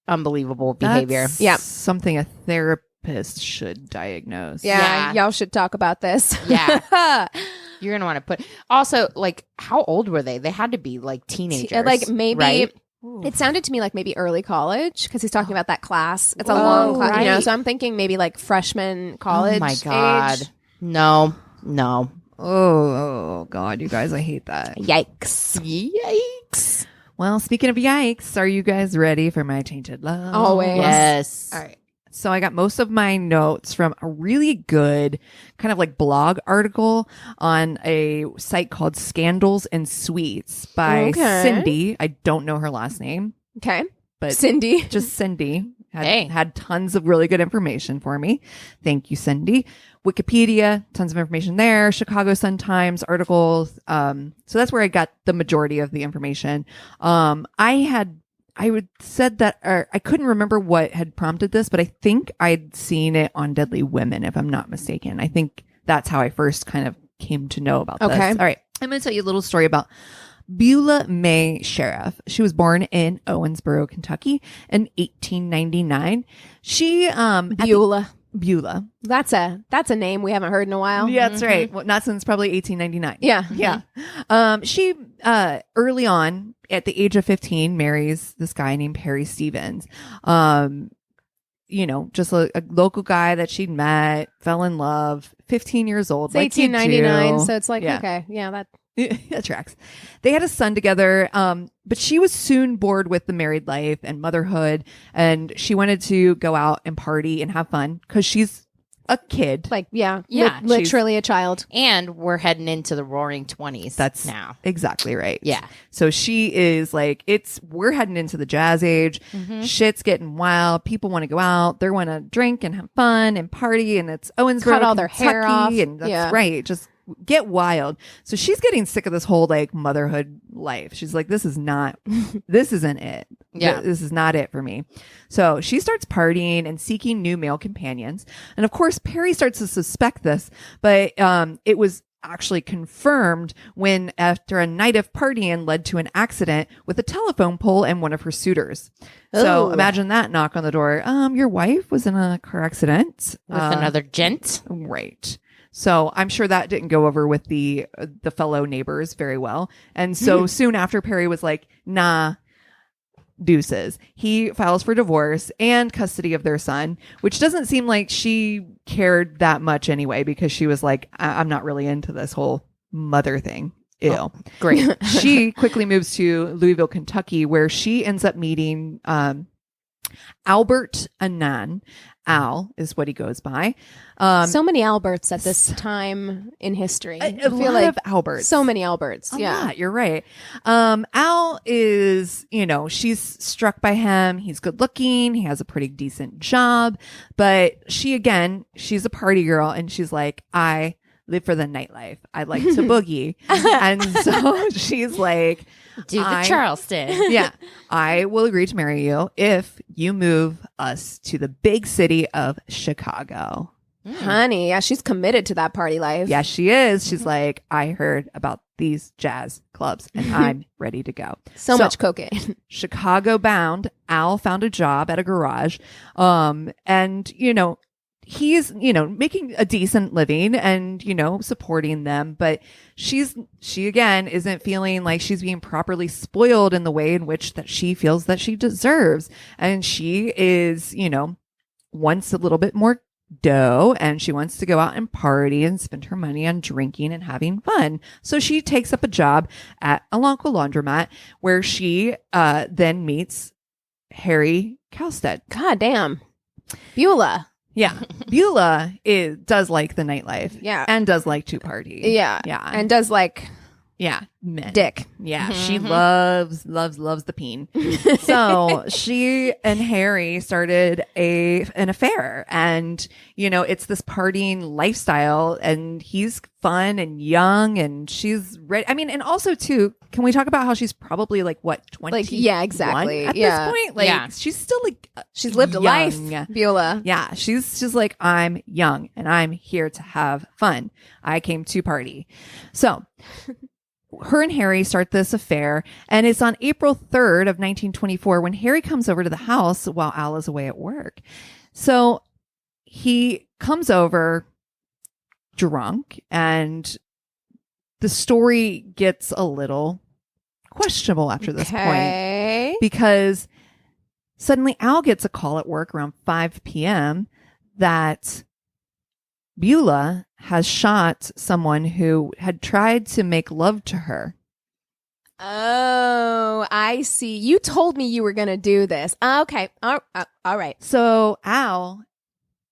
unbelievable behavior. That's something a therapist should diagnose. Yeah, y'all should talk about this. Yeah. You're going to want to put... Also, like, how old were they? They had to be, like, teenagers. Like, maybe... Right? It sounded to me like maybe early college, because he's talking about that class. It's a long class, you know, so I'm thinking maybe like freshman college. Oh, my God. Age. No. Oh, God, you guys, I hate that. Yikes. Well, speaking of yikes, are you guys ready for my tainted love? Always. Yes. All right. So I got most of my notes from a really good kind of like blog article on a site called Scandals and Sweets by Cindy. I don't know her last name. Okay. But Cindy. Just Cindy. Had tons of really good information for me. Thank you, Cindy. Wikipedia, tons of information there. Chicago Sun-Times articles. So that's where I got the majority of the information. I said that, or I couldn't remember what had prompted this, but I think I'd seen it on Deadly Women, if I'm not mistaken. I think that's how I first kind of came to know about this. All right. I'm going to tell you a little story about Beulah May Sheriff. She was born in Owensboro, Kentucky in 1899. She, Beulah. That's a name we haven't heard in a while. Yeah, that's right. Well, not since probably 1899. Yeah. Yeah. She, early on at the age of 15, marries this guy named Perry Stevens. You know, just a local guy that she'd met, fell in love, 15 years old. It's 1899. So it's like, okay. Yeah, that tracks. They had a son together, but she was soon bored with the married life and motherhood, and she wanted to go out and party and have fun because she's a kid. Like, literally a child. And we're heading into the roaring 20s. That's now. Exactly right. Yeah. So she is like, we're heading into the jazz age. Shit's getting wild. People want to go out. They want to drink and have fun and party, and it's Owensboro, cut all their hair off. And that's right. Just get wild. So she's getting sick of this whole like motherhood life. She's like, this isn't it. Yeah. This is not it for me. So she starts partying and seeking new male companions. And of course, Perry starts to suspect this, but it was actually confirmed when after a night of partying led to an accident with a telephone pole and one of her suitors. So imagine that knock on the door. Your wife was in a car accident with another gent. Right. So I'm sure that didn't go over with the fellow neighbors very well. And so soon after, Perry was like, nah, deuces. He files for divorce and custody of their son, which doesn't seem like she cared that much anyway, because she was like, I'm not really into this whole mother thing. Ew. Oh, great. She quickly moves to Louisville, Kentucky, where she ends up meeting Albert Annan. Al is what he goes by. So many Alberts at this time in history. I feel like of Alberts. So many Alberts. A lot, you're right. Al is, she's struck by him. He's good looking. He has a pretty decent job. But she's a party girl, and she's like, I live for the nightlife. I like to boogie. And so she's like, Charleston. Yeah. I will agree to marry you if you move us to the big city of Chicago. Honey, yeah, she's committed to that party life. Yeah, she is. She's like, I heard about these jazz clubs and I'm ready to go. So much cocaine. Chicago bound, Al found a job at a garage. And, you know, he's, you know, making a decent living and, you know, supporting them. But she again isn't feeling like she's being properly spoiled in the way in which that she feels that she deserves. And she is, you know, wants a little bit more dough and she wants to go out and party and spend her money on drinking and having fun. So she takes up a job at a local laundromat where she then meets Harry Kalstead. God damn. Beulah. Yeah. Beulah does like the nightlife. Yeah. And does like to party. Yeah. Yeah. And does like men. dick. Yeah, she loves the peen. So she and Harry started an affair, and you know it's this partying lifestyle, and he's fun and young, and she's ready. I mean, and also too, can we talk about how she's probably like what 20? Like exactly. At this point, like she's still like she's lived a life. Beulah. Yeah, she's just like I'm young and I'm here to have fun. I came to party, so. Her and Harry start this affair, and it's on April 3rd of 1924 when Harry comes over to the house while Al is away at work. So he comes over drunk, and the story gets a little questionable after this point because suddenly Al gets a call at work around 5 p.m. that Beulah has shot someone who had tried to make love to her. Oh, I see. You told me you were going to do this. Okay. All right. So Al,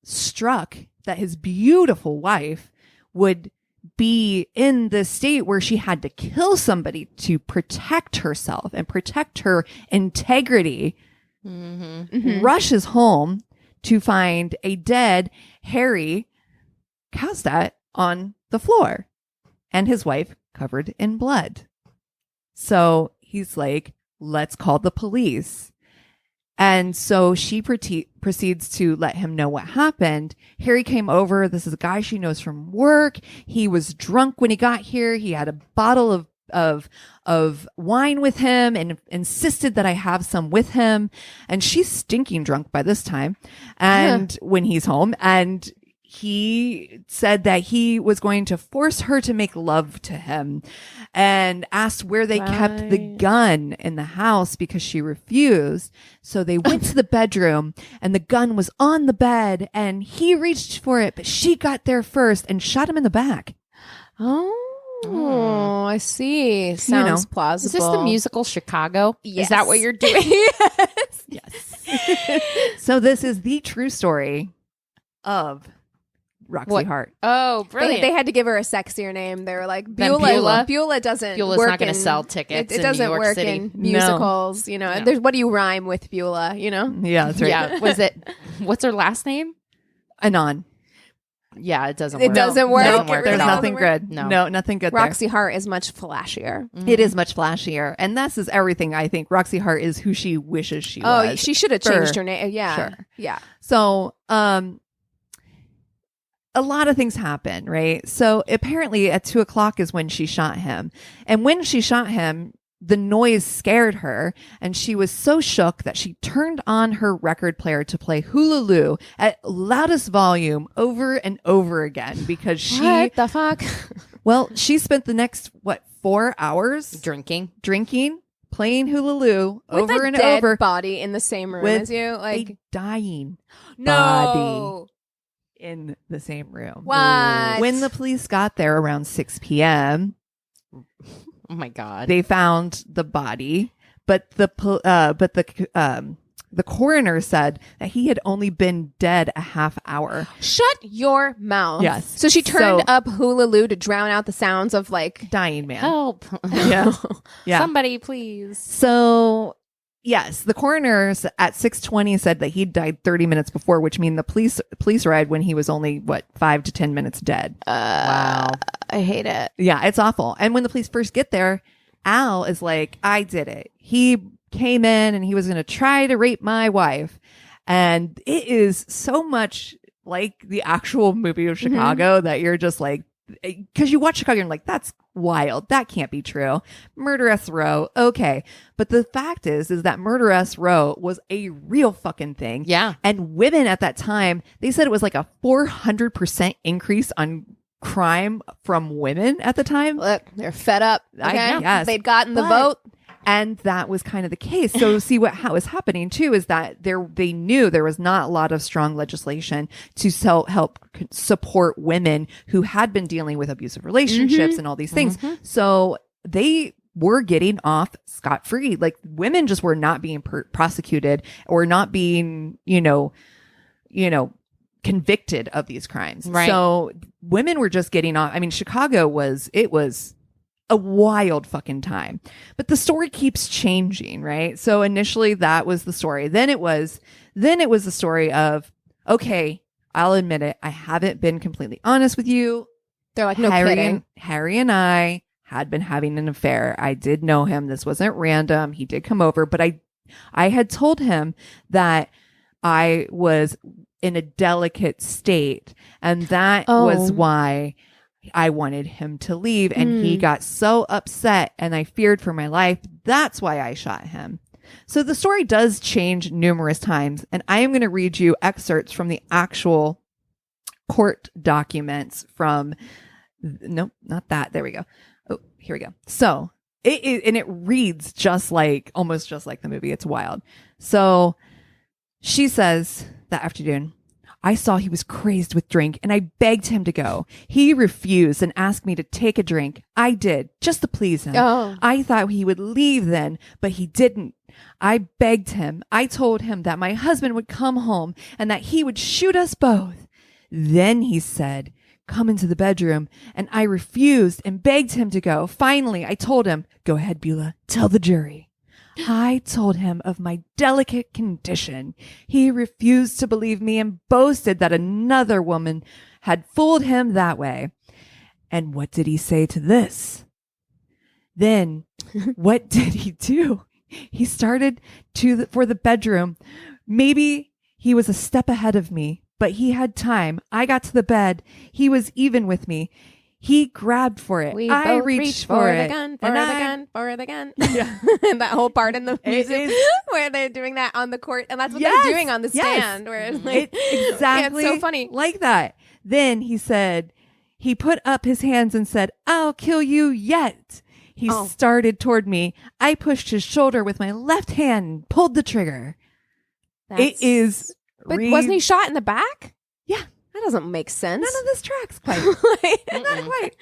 struck that his beautiful wife would be in this state where she had to kill somebody to protect herself and protect her integrity, rushes home to find a dead Harry Kalstead on the floor and his wife covered in blood. So he's like, let's call the police. And so she proceeds to let him know what happened. Harry came over. This is a guy she knows from work. He was drunk when he got here. He had a bottle of wine with him and insisted that I have some with him. And she's stinking drunk by this time. And when he's home, and he said that he was going to force her to make love to him and asked where they kept the gun in the house because she refused. So they went to the bedroom and the gun was on the bed and he reached for it, but she got there first and shot him in the back. Oh, I see. Sounds plausible. Is this the musical Chicago? Yes. Is that what you're doing? Yes. So this is the true story of Roxy Hart. Oh, brilliant. They had to give her a sexier name. They were like, Beulah. Beulah doesn't Beulah's work not going to sell tickets it doesn't in New York work City. in musicals, you know. There's what do you rhyme with Beulah, you know? Yeah, that's right. Yeah. What's her last name? Anon. Yeah, it doesn't work. It doesn't work. Doesn't work There's at all. nothing good. No, nothing good Roxy Hart is much flashier. It is much flashier. And this is everything, I think. Roxy Hart is who she wishes she was. Oh, she should have changed her name. Yeah. Sure. Yeah. So, a lot of things happen, right? So apparently at 2:00 is when she shot him. And when she shot him, the noise scared her. And she was so shook that she turned on her record player to play Hula Loo at loudest volume over and over again because What the fuck? Well, she spent the next, 4 hours? Drinking, playing Hula Loo over with and a dead over. body in the same room with as you? Like a dying no. body in the same room. What? When the police got there around 6 p.m., oh my God, they found the body, but the coroner said that he had only been dead a half hour. Shut your mouth. Yes. So she turned up Hula Loo to drown out the sounds of like dying man. help! Yeah. Somebody, please. So yes, the coroner at 6:20 said that he died 30 minutes before, which means the police arrived when he was only 5 to 10 minutes dead. Wow. I hate it. Yeah, it's awful. And when the police first get there, Al is like, I did it. He came in and he was going to try to rape my wife. And it is so much like the actual movie of Chicago that you're just like, because you watch Chicago and you're like, that's wild. That can't be true. Murderess Row. Okay. But the fact is that Murderess Row was a real fucking thing. Yeah. And women at that time, they said it was like a 400% increase on crime from women at the time. Look, they're fed up. Okay? Yes. They'd gotten the vote. And that was kind of the case. So see how was happening too is that they knew there was not a lot of strong legislation to help support women who had been dealing with abusive relationships and all these things. So they were getting off scot-free. Like women just were not being prosecuted or not being, convicted of these crimes. Right. So women were just getting off. I mean, Chicago was a wild fucking time. But the story keeps changing, right? So initially that was the story. Then it was the story of, okay, I'll admit it. I haven't been completely honest with you. They're like, no kidding. Harry and I had been having an affair. I did know him. This wasn't random. He did come over, but I had told him that I was in a delicate state. And that was why I wanted him to leave, and he got so upset and I feared for my life. That's why I shot him. So the story does change numerous times, and I am going to read you excerpts from the actual court documents from, nope, not that. There we go. Oh, here we go. So it reads almost just like the movie. It's wild. So she says that afternoon, I saw he was crazed with drink and I begged him to go. He refused and asked me to take a drink. I did, just to please him. I thought he would leave then, but he didn't. I begged him. I told him that my husband would come home and that he would shoot us both. Then he said, come into the bedroom, and I refused and begged him to go. Finally, I told him, go ahead, Beulah, tell the jury. I told him of my delicate condition. He refused to believe me and boasted that another woman had fooled him that way. And what did he say to this? Then what did he do? He started for the bedroom. Maybe he was a step ahead of me, but he had time. I got to the bed. He was even with me. He grabbed for it. I reached for it. For the gun. Yeah. That whole part in the music where they're doing that on the court. And that's what they're doing on the stand. Where it's like, exactly. It's so funny. Like that. Then he said, he put up his hands and said, I'll kill you yet. He started toward me. I pushed his shoulder with my left hand and pulled the trigger. It is. But wasn't he shot in the back? Yeah. That doesn't make sense. None of this tracks quite. Not quite.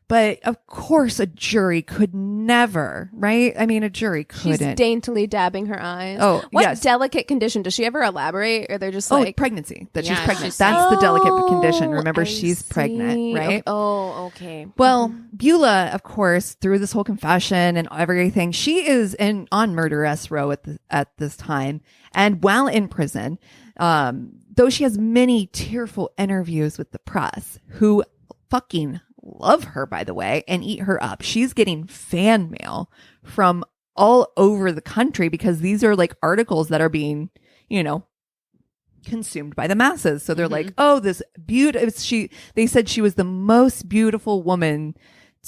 But of course, a jury could never, right? I mean, a jury couldn't. She's daintily dabbing her eyes. Oh, what delicate condition? Does she ever elaborate? Or they're just like... pregnancy. That she's pregnant. That's the delicate condition. Remember, she's pregnant, right? Okay. Well, Beulah, of course, through this whole confession and everything, she is on Murderess Row at this time. And while in prison... though she has many tearful interviews with the press, who fucking love her, by the way, and eat her up. She's getting fan mail from all over the country because these are like articles that are being, consumed by the masses. So they're like, oh, this beautiful, they said she was the most beautiful woman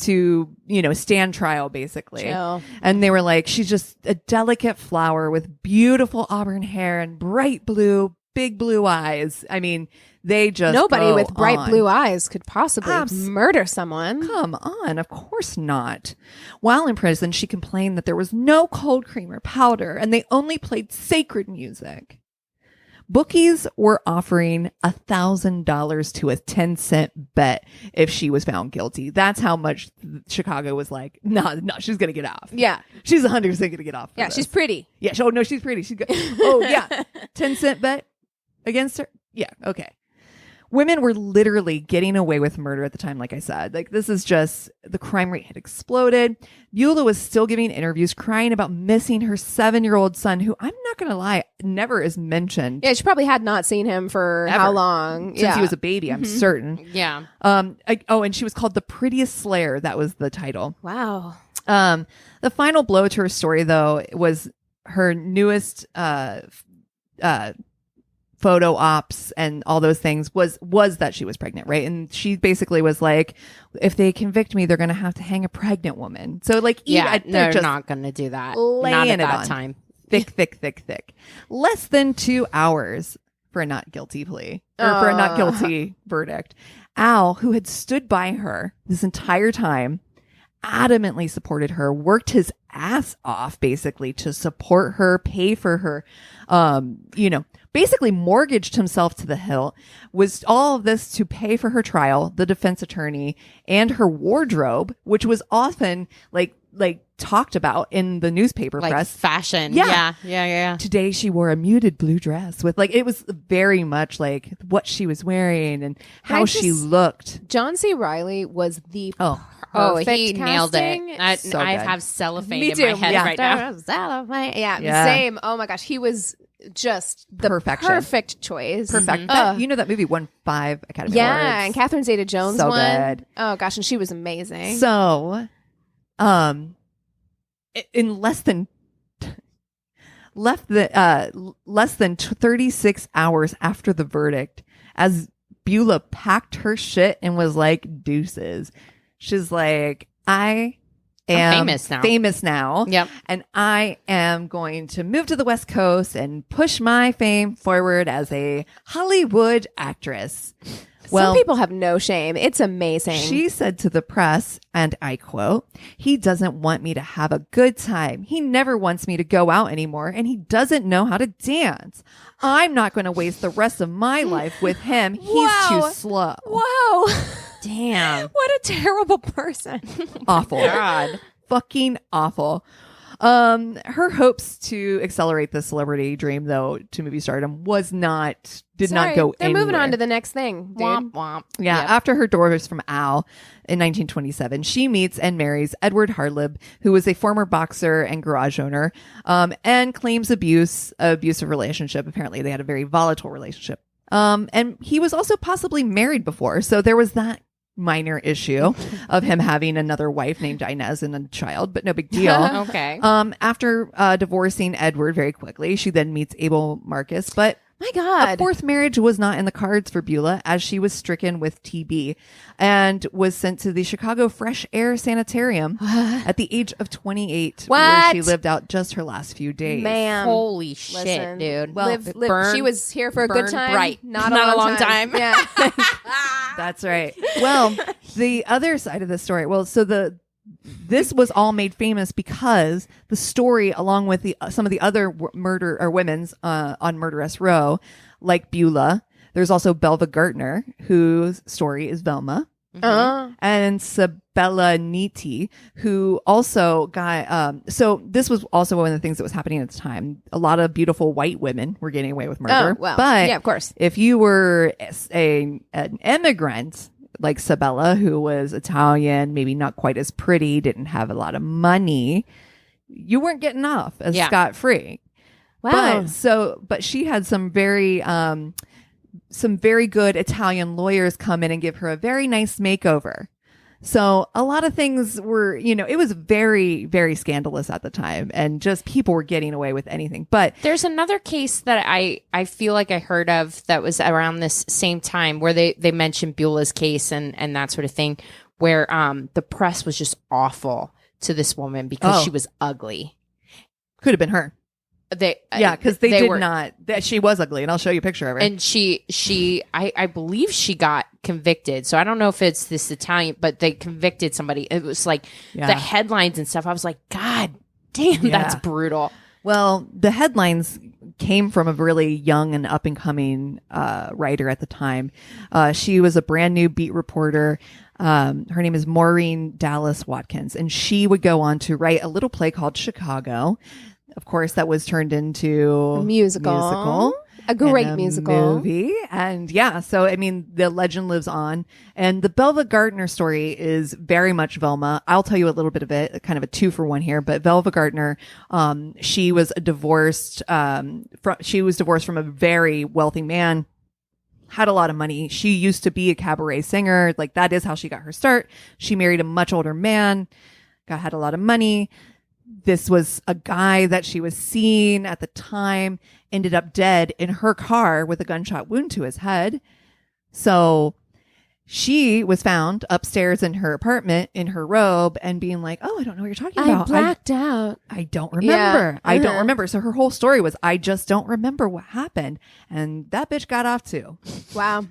to, stand trial, basically. Chill. And they were like, she's just a delicate flower with beautiful auburn hair and bright blue, big blue eyes. I mean, they just nobody with bright blue eyes could possibly murder someone. Come on, of course not. While in prison, she complained that there was no cold cream or powder, and they only played sacred music. Bookies were offering $1,000 to a 10-cent bet if she was found guilty. That's how much Chicago was like, no, she's going to get off. Yeah. She's 100% going to get off. Yeah, she's pretty. Yeah. Oh, no, she's pretty. She's good. Oh, yeah. 10-cent bet against her. Yeah. Okay. Women were literally getting away with murder at the time, like I said. Like, this is just, the crime rate had exploded. Beulah was still giving interviews, crying about missing her 7-year-old son, who, I'm not going to lie, never is mentioned. Yeah, she probably had not seen him for ever. How long? Since he was a baby, I'm certain. Yeah. And she was called The Prettiest Slayer. That was the title. Wow. The final blow to her story, though, was her newest photo ops and all those things was that she was pregnant, right? And she basically was like, if they convict me, they're going to have to hang a pregnant woman. So like, they're just not going to do that. Not at that time. Thick. Less than 2 hours for a not guilty plea or for a not guilty verdict. Al, who had stood by her this entire time, adamantly supported her, worked his ass off basically to support her, pay for her, basically mortgaged himself to the hilt, was all of this to pay for her trial, the defense attorney, and her wardrobe, which was often like talked about in the newspaper like press. Fashion. Yeah. Today she wore a muted blue dress with it was very much like what she was wearing and how she looked. John C. Reilly was the he nailed it. I have cellophane in my head right now. Cellophane. Yeah, same. Oh my gosh, he was just the perfect choice. Perfect. That movie won 5 Academy Awards. Yeah, and Catherine Zeta-Jones won. Good. Oh gosh, and she was amazing. So, in less than 36 hours after the verdict, as Beulah packed her shit and was like, deuces. She's like, I'm famous now. Yep. And I am going to move to the West Coast and push my fame forward as a Hollywood actress. Some people have no shame. It's amazing. She said to the press, and I quote, "He doesn't want me to have a good time. He never wants me to go out anymore, and he doesn't know how to dance. I'm not going to waste the rest of my life with him. He's too slow." Whoa. Damn. What a terrible person. Awful. God. Fucking awful. Her hopes to accelerate the celebrity dream, though, to movie stardom did not go They're anywhere. moving on to the next thing, dude. Womp womp. Yeah, Yep. after her divorce from Al in 1927, she meets and marries Edward Harlib, who was a former boxer and garage owner, and claims abusive relationship. Apparently, they had a very volatile relationship. And he was also possibly married before, so there was that minor issue of him having another wife named Inez and a child, but no big deal. Okay. After divorcing Edward very quickly, she then meets Abel Marcus, but My God. a fourth marriage was not in the cards for Beulah, as she was stricken with TB and was sent to the Chicago Fresh Air Sanitarium at the age of 28, where she lived out just her last few days. Ma'am. Holy shit, dude. Well, she was here for a good time. Bright. Not a long time. Yeah. That's right. Well, the other side of the story. This was all made famous because the story, along with some of the other women's on Murderess Row, like Beulah. There's also Belva Gartner, whose story is Velma. Uh-huh. And Sabella Nitti, who also got so this was also one of the things that was happening at the time. A lot of beautiful white women were getting away with murder. Oh, well, but yeah, of course. if you were an immigrant like Sabella, who was Italian, maybe not quite as pretty, didn't have a lot of money, you weren't getting off as scot-free. Wow. But she had some very good Italian lawyers come in and give her a very nice makeover. So a lot of things were, it was very, very scandalous at the time, and just people were getting away with anything. But there's another case that I feel like I heard of that was around this same time, where they mentioned Beulah's case and that sort of thing, where the press was just awful to this woman because she was ugly. Could have been her. Because they did not. She was ugly, and I'll show you a picture of her. And I believe she got convicted. So I don't know if it's this Italian, but they convicted somebody. It was like the headlines and stuff. I was like, God damn, that's brutal. Well, the headlines came from a really young and up and coming writer at the time. She was a brand new beat reporter. Her name is Maureen Dallas Watkins, and she would go on to write a little play called Chicago. Of course, that was turned into a musical. A great musical movie. And so the legend lives on. And the Belva Gardner story is very much Velma. I'll tell you a little bit of it, kind of a 2-for-1 here. But Belva Gardner, she was divorced from a very wealthy man. Had a lot of money. She used to be a cabaret singer. Like, that is how she got her start. She married a much older man. had a lot of money. This was a guy that she was seeing at the time, ended up dead in her car with a gunshot wound to his head. So she was found upstairs in her apartment in her robe and being like, oh, I don't know what you're talking about. I blacked out. I don't remember. I don't remember. So her whole story was, I just don't remember what happened. And that bitch got off too. Wow.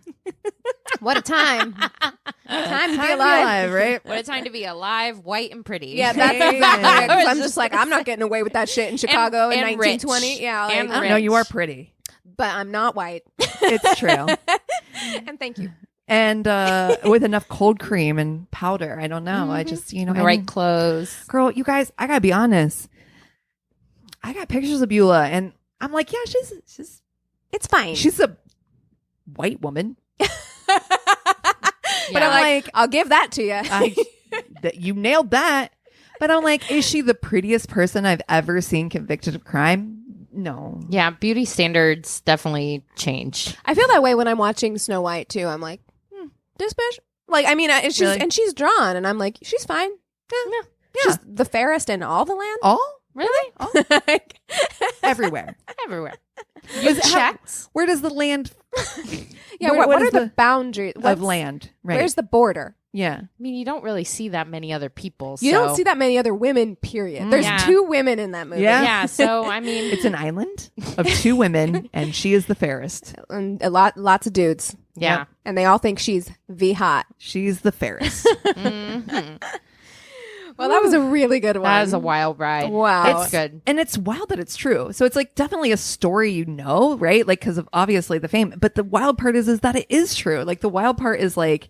What a time. Time to be alive, right? What a time to be alive, white and pretty. Yeah, that's exactly it. I'm just like, I'm not getting away with that shit in Chicago in 1920. Rich. Yeah, like, And No, you are pretty. but I'm not white. It's true. And thank you. And with enough cold cream and powder. I don't know. I just, The right clothes. Girl, you guys, I gotta be honest. I got pictures of Beulah and I'm like, yeah, she's It's fine. she's a white woman. But I'm like, I'll give that to you. That you nailed that. But I'm like, is she the prettiest person I've ever seen convicted of crime? No. Yeah, beauty standards definitely change. I feel that way when I'm watching Snow White too. I'm like, this bitch. Like, I mean, it's just, Really? and she's drawn, and I'm like, she's fine. Yeah. She's the fairest in all the land. All? Really? Like, Everywhere. Everywhere. You checked? Where does the land yeah, What what is are the the- boundaries of land? Right. Where's the border? Yeah. I mean, you don't really see that many other people. You so- don't see that many other women, period. There's Yeah. 2 women in that movie. Yeah. Yeah, so I mean, It's an island of 2 women, and she is the fairest. And lots of dudes. yeah. And they all think she's V hot. She's the fairest. Mhm. Well, that was a really good one. That was a wild ride. Wow. It's good. And it's wild that it's true. So it's like definitely a story, you know, right? Like, because of obviously the fame. But the wild part is that it is true. Like, the wild part is like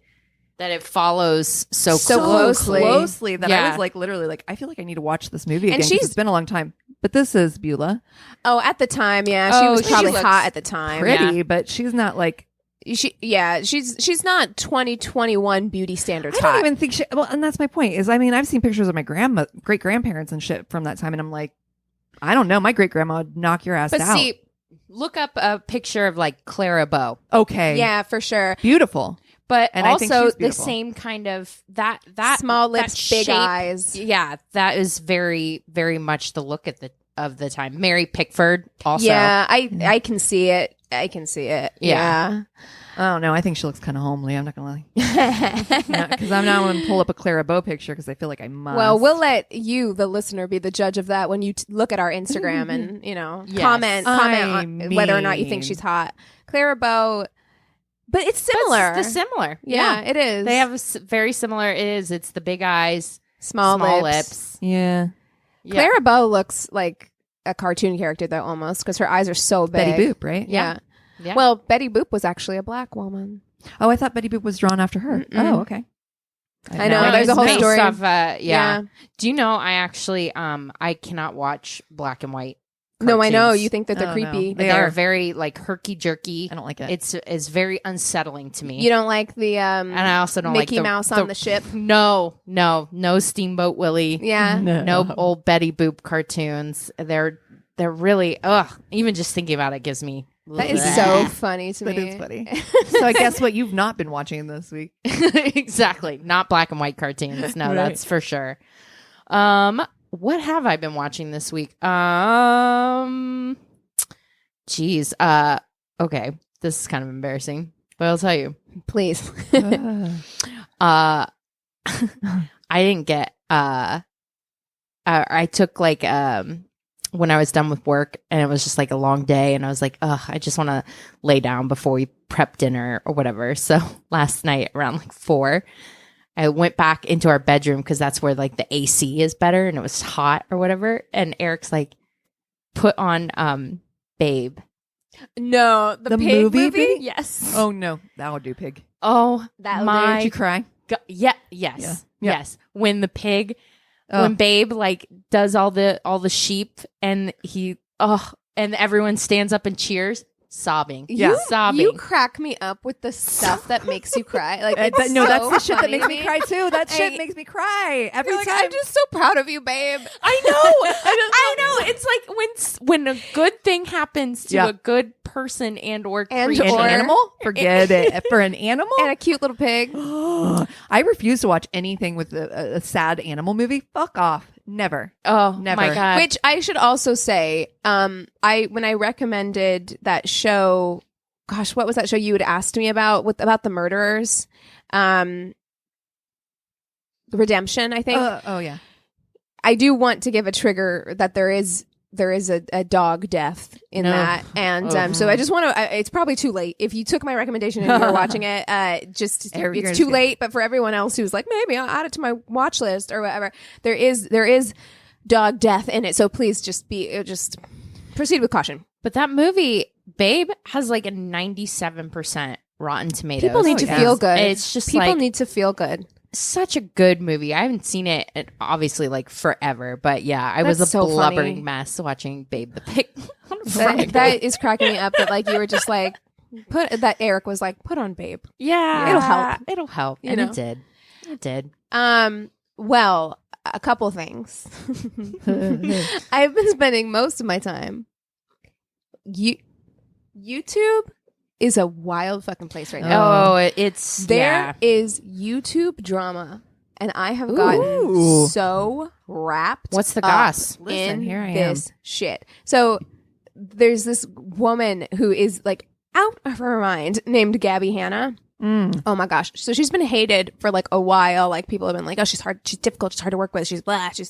That it follows so closely. that Yeah. I was like, literally, like, I feel like I need to watch this movie And again. 'Cause it's been a long time. But this is Beulah. Oh, at the time, yeah. She Oh, was she probably looks hot at the time. Pretty, but she's not like. She's not 2021 beauty standards I don't hot. even think she. Well, and that's my point. Is I mean, I've seen pictures of my great grandparents and shit from that time, and I'm like, I don't know. My great grandma would knock your ass But out. see, look up a picture of like Clara Bow. Okay. Yeah, for sure. Beautiful. But And I think also she's the beautiful. same kind of that Small that lips, big shape, eyes. Yeah, that is very, very much the look at of the time. Mary Pickford also. Yeah, I can see it. I can see it. Yeah. I don't know. I think she looks kind of homely. I'm not gonna lie. Because I'm not going to pull up a Clara Bow picture because I feel like I must. Well, we'll let you, the listener, be the judge of that when you look at our Instagram and Yes. comment I on whether or not you think mean- she's hot. Clara Bow, but it's similar. It's similar. Yeah, it is. They have very similar. It is. It's the big eyes, small lips. Yeah. Yeah. Clara Bow looks like a cartoon character though, almost, because her eyes are so big. Betty Boop, right? Yeah. Yeah. Well, Betty Boop was actually a black woman. Oh, I thought Betty Boop was drawn after her. Mm-mm. Oh, okay. I know, No, there's it's a whole based story. off, yeah. Yeah. Do you know? I actually, I cannot watch black and white. No, I know. cartoons. You think that they're Oh, no. creepy. They They're are. very like herky jerky. I don't like it. It's very unsettling to me. You don't like the and I also don't Mickey like Mouse on the ship? No Steamboat Willie. Yeah. No old Betty Boop cartoons. They're really even just thinking about it gives me That is bleh. so funny to That me. is funny. So I guess what you've not been watching this week. Exactly. Not black and white cartoons. No, Right. that's for sure. What have I been watching this week? Geez. Okay. This is kind of embarrassing, but I'll tell you. Please. I didn't get I took like when I was done with work and it was just like a long day and I was like, I just want to lay down before we prep dinner or whatever. So last night around like 4, I went back into our bedroom because that's where like the AC is better and it was hot or whatever. And Eric's like, put on Babe. No, the pig movie? Baby? Yes. Oh, no. That would do pig. Oh, That'll my Did you cry? God. Yeah. Yes. Yeah. Yes. When the pig, Oh. when Babe like does all the sheep and he and everyone stands up and cheers. sobbing. Sobbing. You crack me up with the stuff that makes you cry. Like, that's the shit that makes me cry too. That shit makes me cry every time. I'm just so proud of you, babe. I know. I know. It's like when a good thing happens to a good person and creature. An animal. Forget it. For an animal and a cute little pig. I refuse to watch anything with a sad animal movie. Fuck off. Never. Oh, never. My God. Which I should also say, when I recommended that show, gosh, what was that show you had asked me about the murderers? Redemption, I think. Oh yeah. I do want to give a trigger that there is a dog death in that, and so I just want to. It's probably too late if you took my recommendation and you're watching it. It's too late. But for everyone else who's like, maybe I'll add it to my watch list or whatever, there is dog death in it. So please just proceed with caution. But that movie, Babe, has like a 97% Rotten Tomatoes. People need to feel good. It's just people need to feel good. Such a good movie. I haven't seen it obviously like forever, but yeah, I was a so blubbering funny. mess watching Babe the Pig. That is cracking me up. That like you were just like that. Eric was like, put on Babe. Yeah, it'll help. It'll help, and it did. It did. Well, a couple things. I've been spending most of my time. YouTube is a wild fucking place right now. Oh, it's there is YouTube drama, and I have gotten so wrapped. What's the goss? Listen, here I this shit. So there's this woman who is like out of her mind named Gabby Hanna. Oh my gosh. So she's been hated for like a while. Like people have been like, oh, she's difficult, she's hard to work with, she's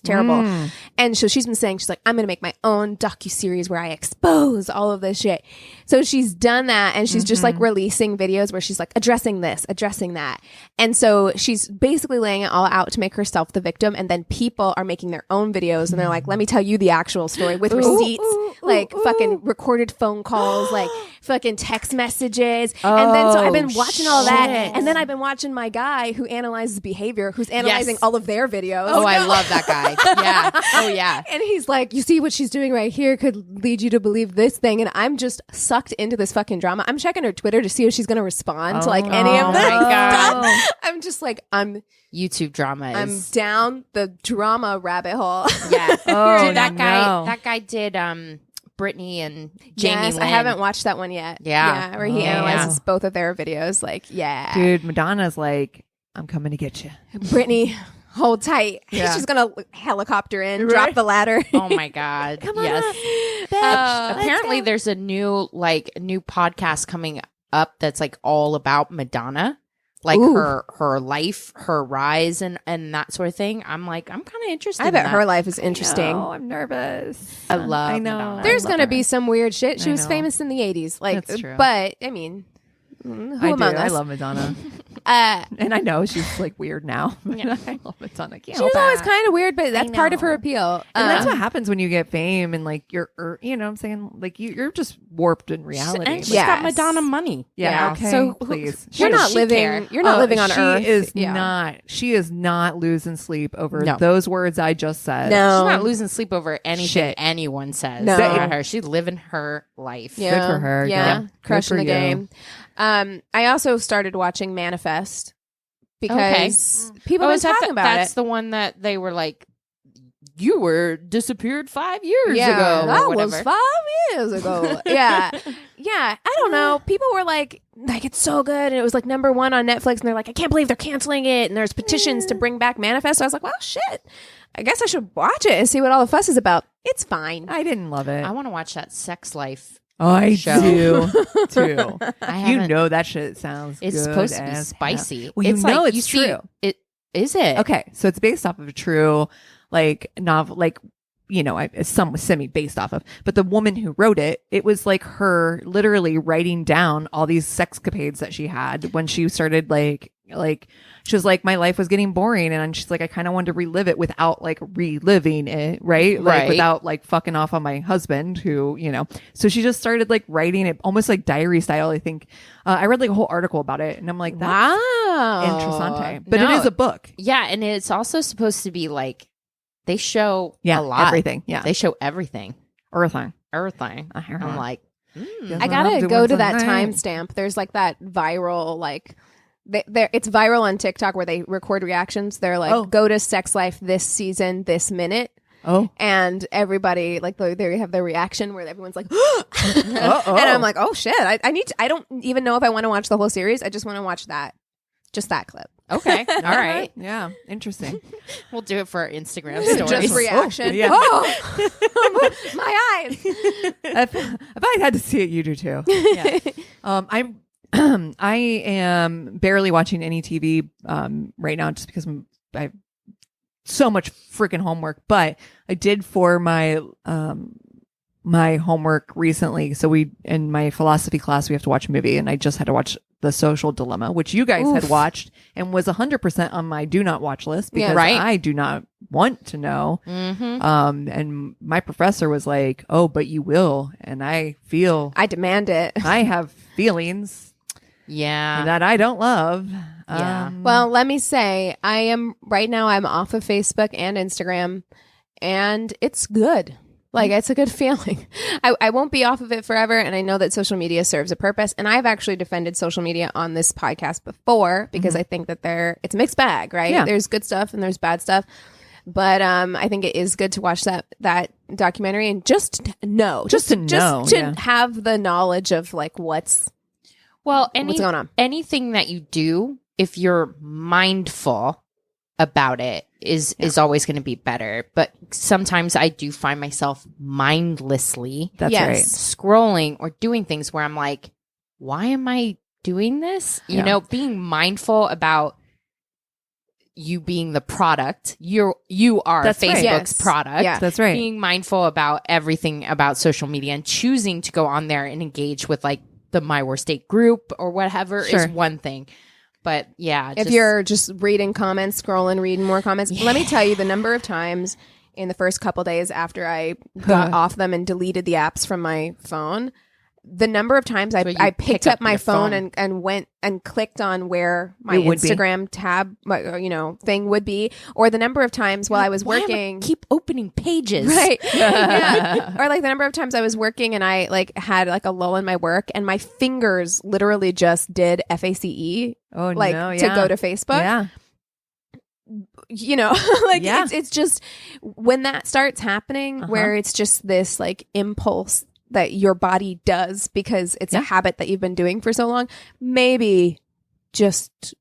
terrible. And so she's been saying, she's like, I'm gonna make my own docuseries where I expose all of this shit. So she's done that, and she's just like releasing videos where she's like addressing this, addressing that. And so she's basically laying it all out to make herself the victim, and then people are making their own videos, and they're like, let me tell you the actual story with receipts, fucking recorded phone calls, like fucking text messages. And then so I've been watching all that, and then I've been watching my guy who analyzes behavior, who's analyzing all of their videos. I love that guy. Yeah. Oh yeah. And he's like, you see what she's doing right here could lead you to believe this thing, and I'm just sucked into this fucking drama. I'm checking her Twitter to see if she's going to respond to like any of this stuff. I'm just like, YouTube drama I'm down the drama rabbit hole. Yeah. Dude, that guy did Brittany and Jamie Yes, Lynn. I haven't watched that one yet. Yeah. Where he analyzes both of their videos. Like, dude, Madonna's like, I'm coming to get you. Brittany, hold tight. Yeah. She's gonna helicopter in, drop the ladder. Oh my God. Come on yes. up, Apparently there's a new podcast coming up that's like all about Madonna. Like her life, her rise, and that sort of thing. I'm kind of interested. I bet her life is interesting. I'm nervous. I know. Madonna. There's gonna be some weird shit. She was famous in the 80s. Like, that's true. But I mean, who among us? I love Madonna. And I know she's like weird now. Yeah. I love Madonna. She was always kind of weird, but that's part of her appeal. And that's what happens when you get fame and like you're, you know what I'm saying? Like you're just warped in reality. And she's got Madonna money. Yeah. Okay. So please. You're not living. You're not living on Earth. She is not losing sleep over those words I just said. No. She's not losing sleep over anything anyone says about her. She's living her life. Yeah. Good for her. Yeah. Crushing the game. I also started watching Manifest because people have been talking about it. That's the one that they were like, you were disappeared 5 years ago. That was 5 years ago. Yeah. I don't know. People were like it's so good. And it was like #1 on Netflix. And they're like, I can't believe they're canceling it. And there's petitions to bring back Manifest. So I was like, well, shit. I guess I should watch it and see what all the fuss is about. It's fine. I didn't love it. I want to watch that Sex Life. I show. do too. You know that shit sounds. It's good supposed to be as spicy. Hell. Well, you know it's true. Is it? Okay, so it's based off of a true like novel, like some semi based off of. But the woman who wrote it, it was like her literally writing down all these sexcapades that she had when she started like she was like, my life was getting boring, and she's like, I kind of wanted to relive it without like reliving it, right? Like without like fucking off on my husband, who So she just started like writing it almost like diary style. I think I read like a whole article about it, and I'm like, that's interessante. But it is a book. Yeah, and it's also supposed to be like they show a lot. Everything. Yeah, they show everything. Everything. I'm like, I gotta go to that timestamp. There's like that viral, like, it's viral on TikTok where they record reactions. They're like, go to Sex Life this season, this minute. Oh, and everybody like they have their reaction where everyone's like, and I'm like, oh shit, I don't even know if I want to watch the whole series. I just want to watch just that clip. Okay, all right, yeah, interesting. We'll do it for our Instagram stories. Just reaction. Yeah. My eyes. If I had to see it, you do too. Yeah. I am barely watching any TV right now just because I so much freaking homework, but I did for my my homework recently. So in my philosophy class, we have to watch a movie, and I just had to watch The Social Dilemma, which you guys had watched and was 100% on my do not watch list because I do not want to know. And my professor was like, oh, but you will. And I demand it. I have feelings that I don't love. Yeah. Well, let me say, I'm off of Facebook and Instagram, and it's good. Like, it's a good feeling. I won't be off of it forever, and I know that social media serves a purpose, and I've actually defended social media on this podcast before because I think that it's a mixed bag, right? Yeah. There's good stuff and there's bad stuff. But I think it is good to watch that documentary and just to have the knowledge of like what's going on. Anything that you do, if you're mindful about it, is always going to be better. But sometimes I do find myself mindlessly scrolling or doing things where I'm like, why am I doing this? You know, being mindful about you being the product. You are Facebook's product. Yeah, that's right. Being mindful about everything about social media and choosing to go on there and engage with like the My Worst Date group or whatever is one thing. But yeah, if you're just reading comments, scrolling, reading more comments, let me tell you the number of times in the first couple days after I got off them and deleted the apps from my phone, the number of times I picked up my phone and went and clicked on where my Instagram tab, thing would be, or the number of times while I was working, keep opening pages, right? Yeah. Or like the number of times I was working and I like had like a lull in my work and my fingers literally just did FACE, to go to Facebook. Yeah. You know, like it's just when that starts happening where it's just this like impulse that your body does because it's a habit that you've been doing for so long, maybe just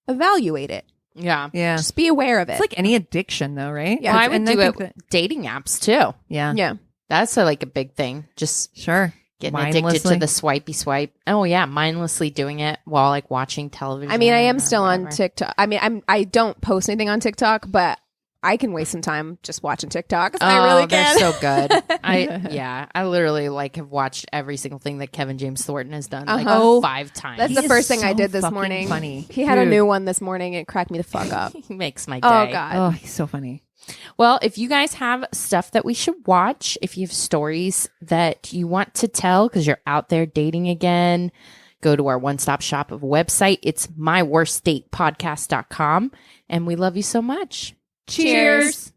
evaluate it. Yeah. Yeah. Just be aware of it. It's like any addiction though, right? Yeah. Well, I would do it with dating apps too. Yeah. Yeah. That's a big thing. Just getting addicted to the swipey swipe. Oh yeah. Mindlessly doing it while like watching television. I mean, I am still on TikTok. I mean, I don't post anything on TikTok, but I can waste some time just watching TikTok. I really can. They're so good. I literally like have watched every single thing that Kevin James Thornton has done 5 times. That's the first thing I did this morning. Funny. He had a new one this morning. It cracked me the fuck up. He makes my day. Oh God. Oh, he's so funny. Well, if you guys have stuff that we should watch, if you have stories that you want to tell because you're out there dating again, go to our one-stop shop of website. It's myworstdatepodcast.com. And we love you so much. Cheers.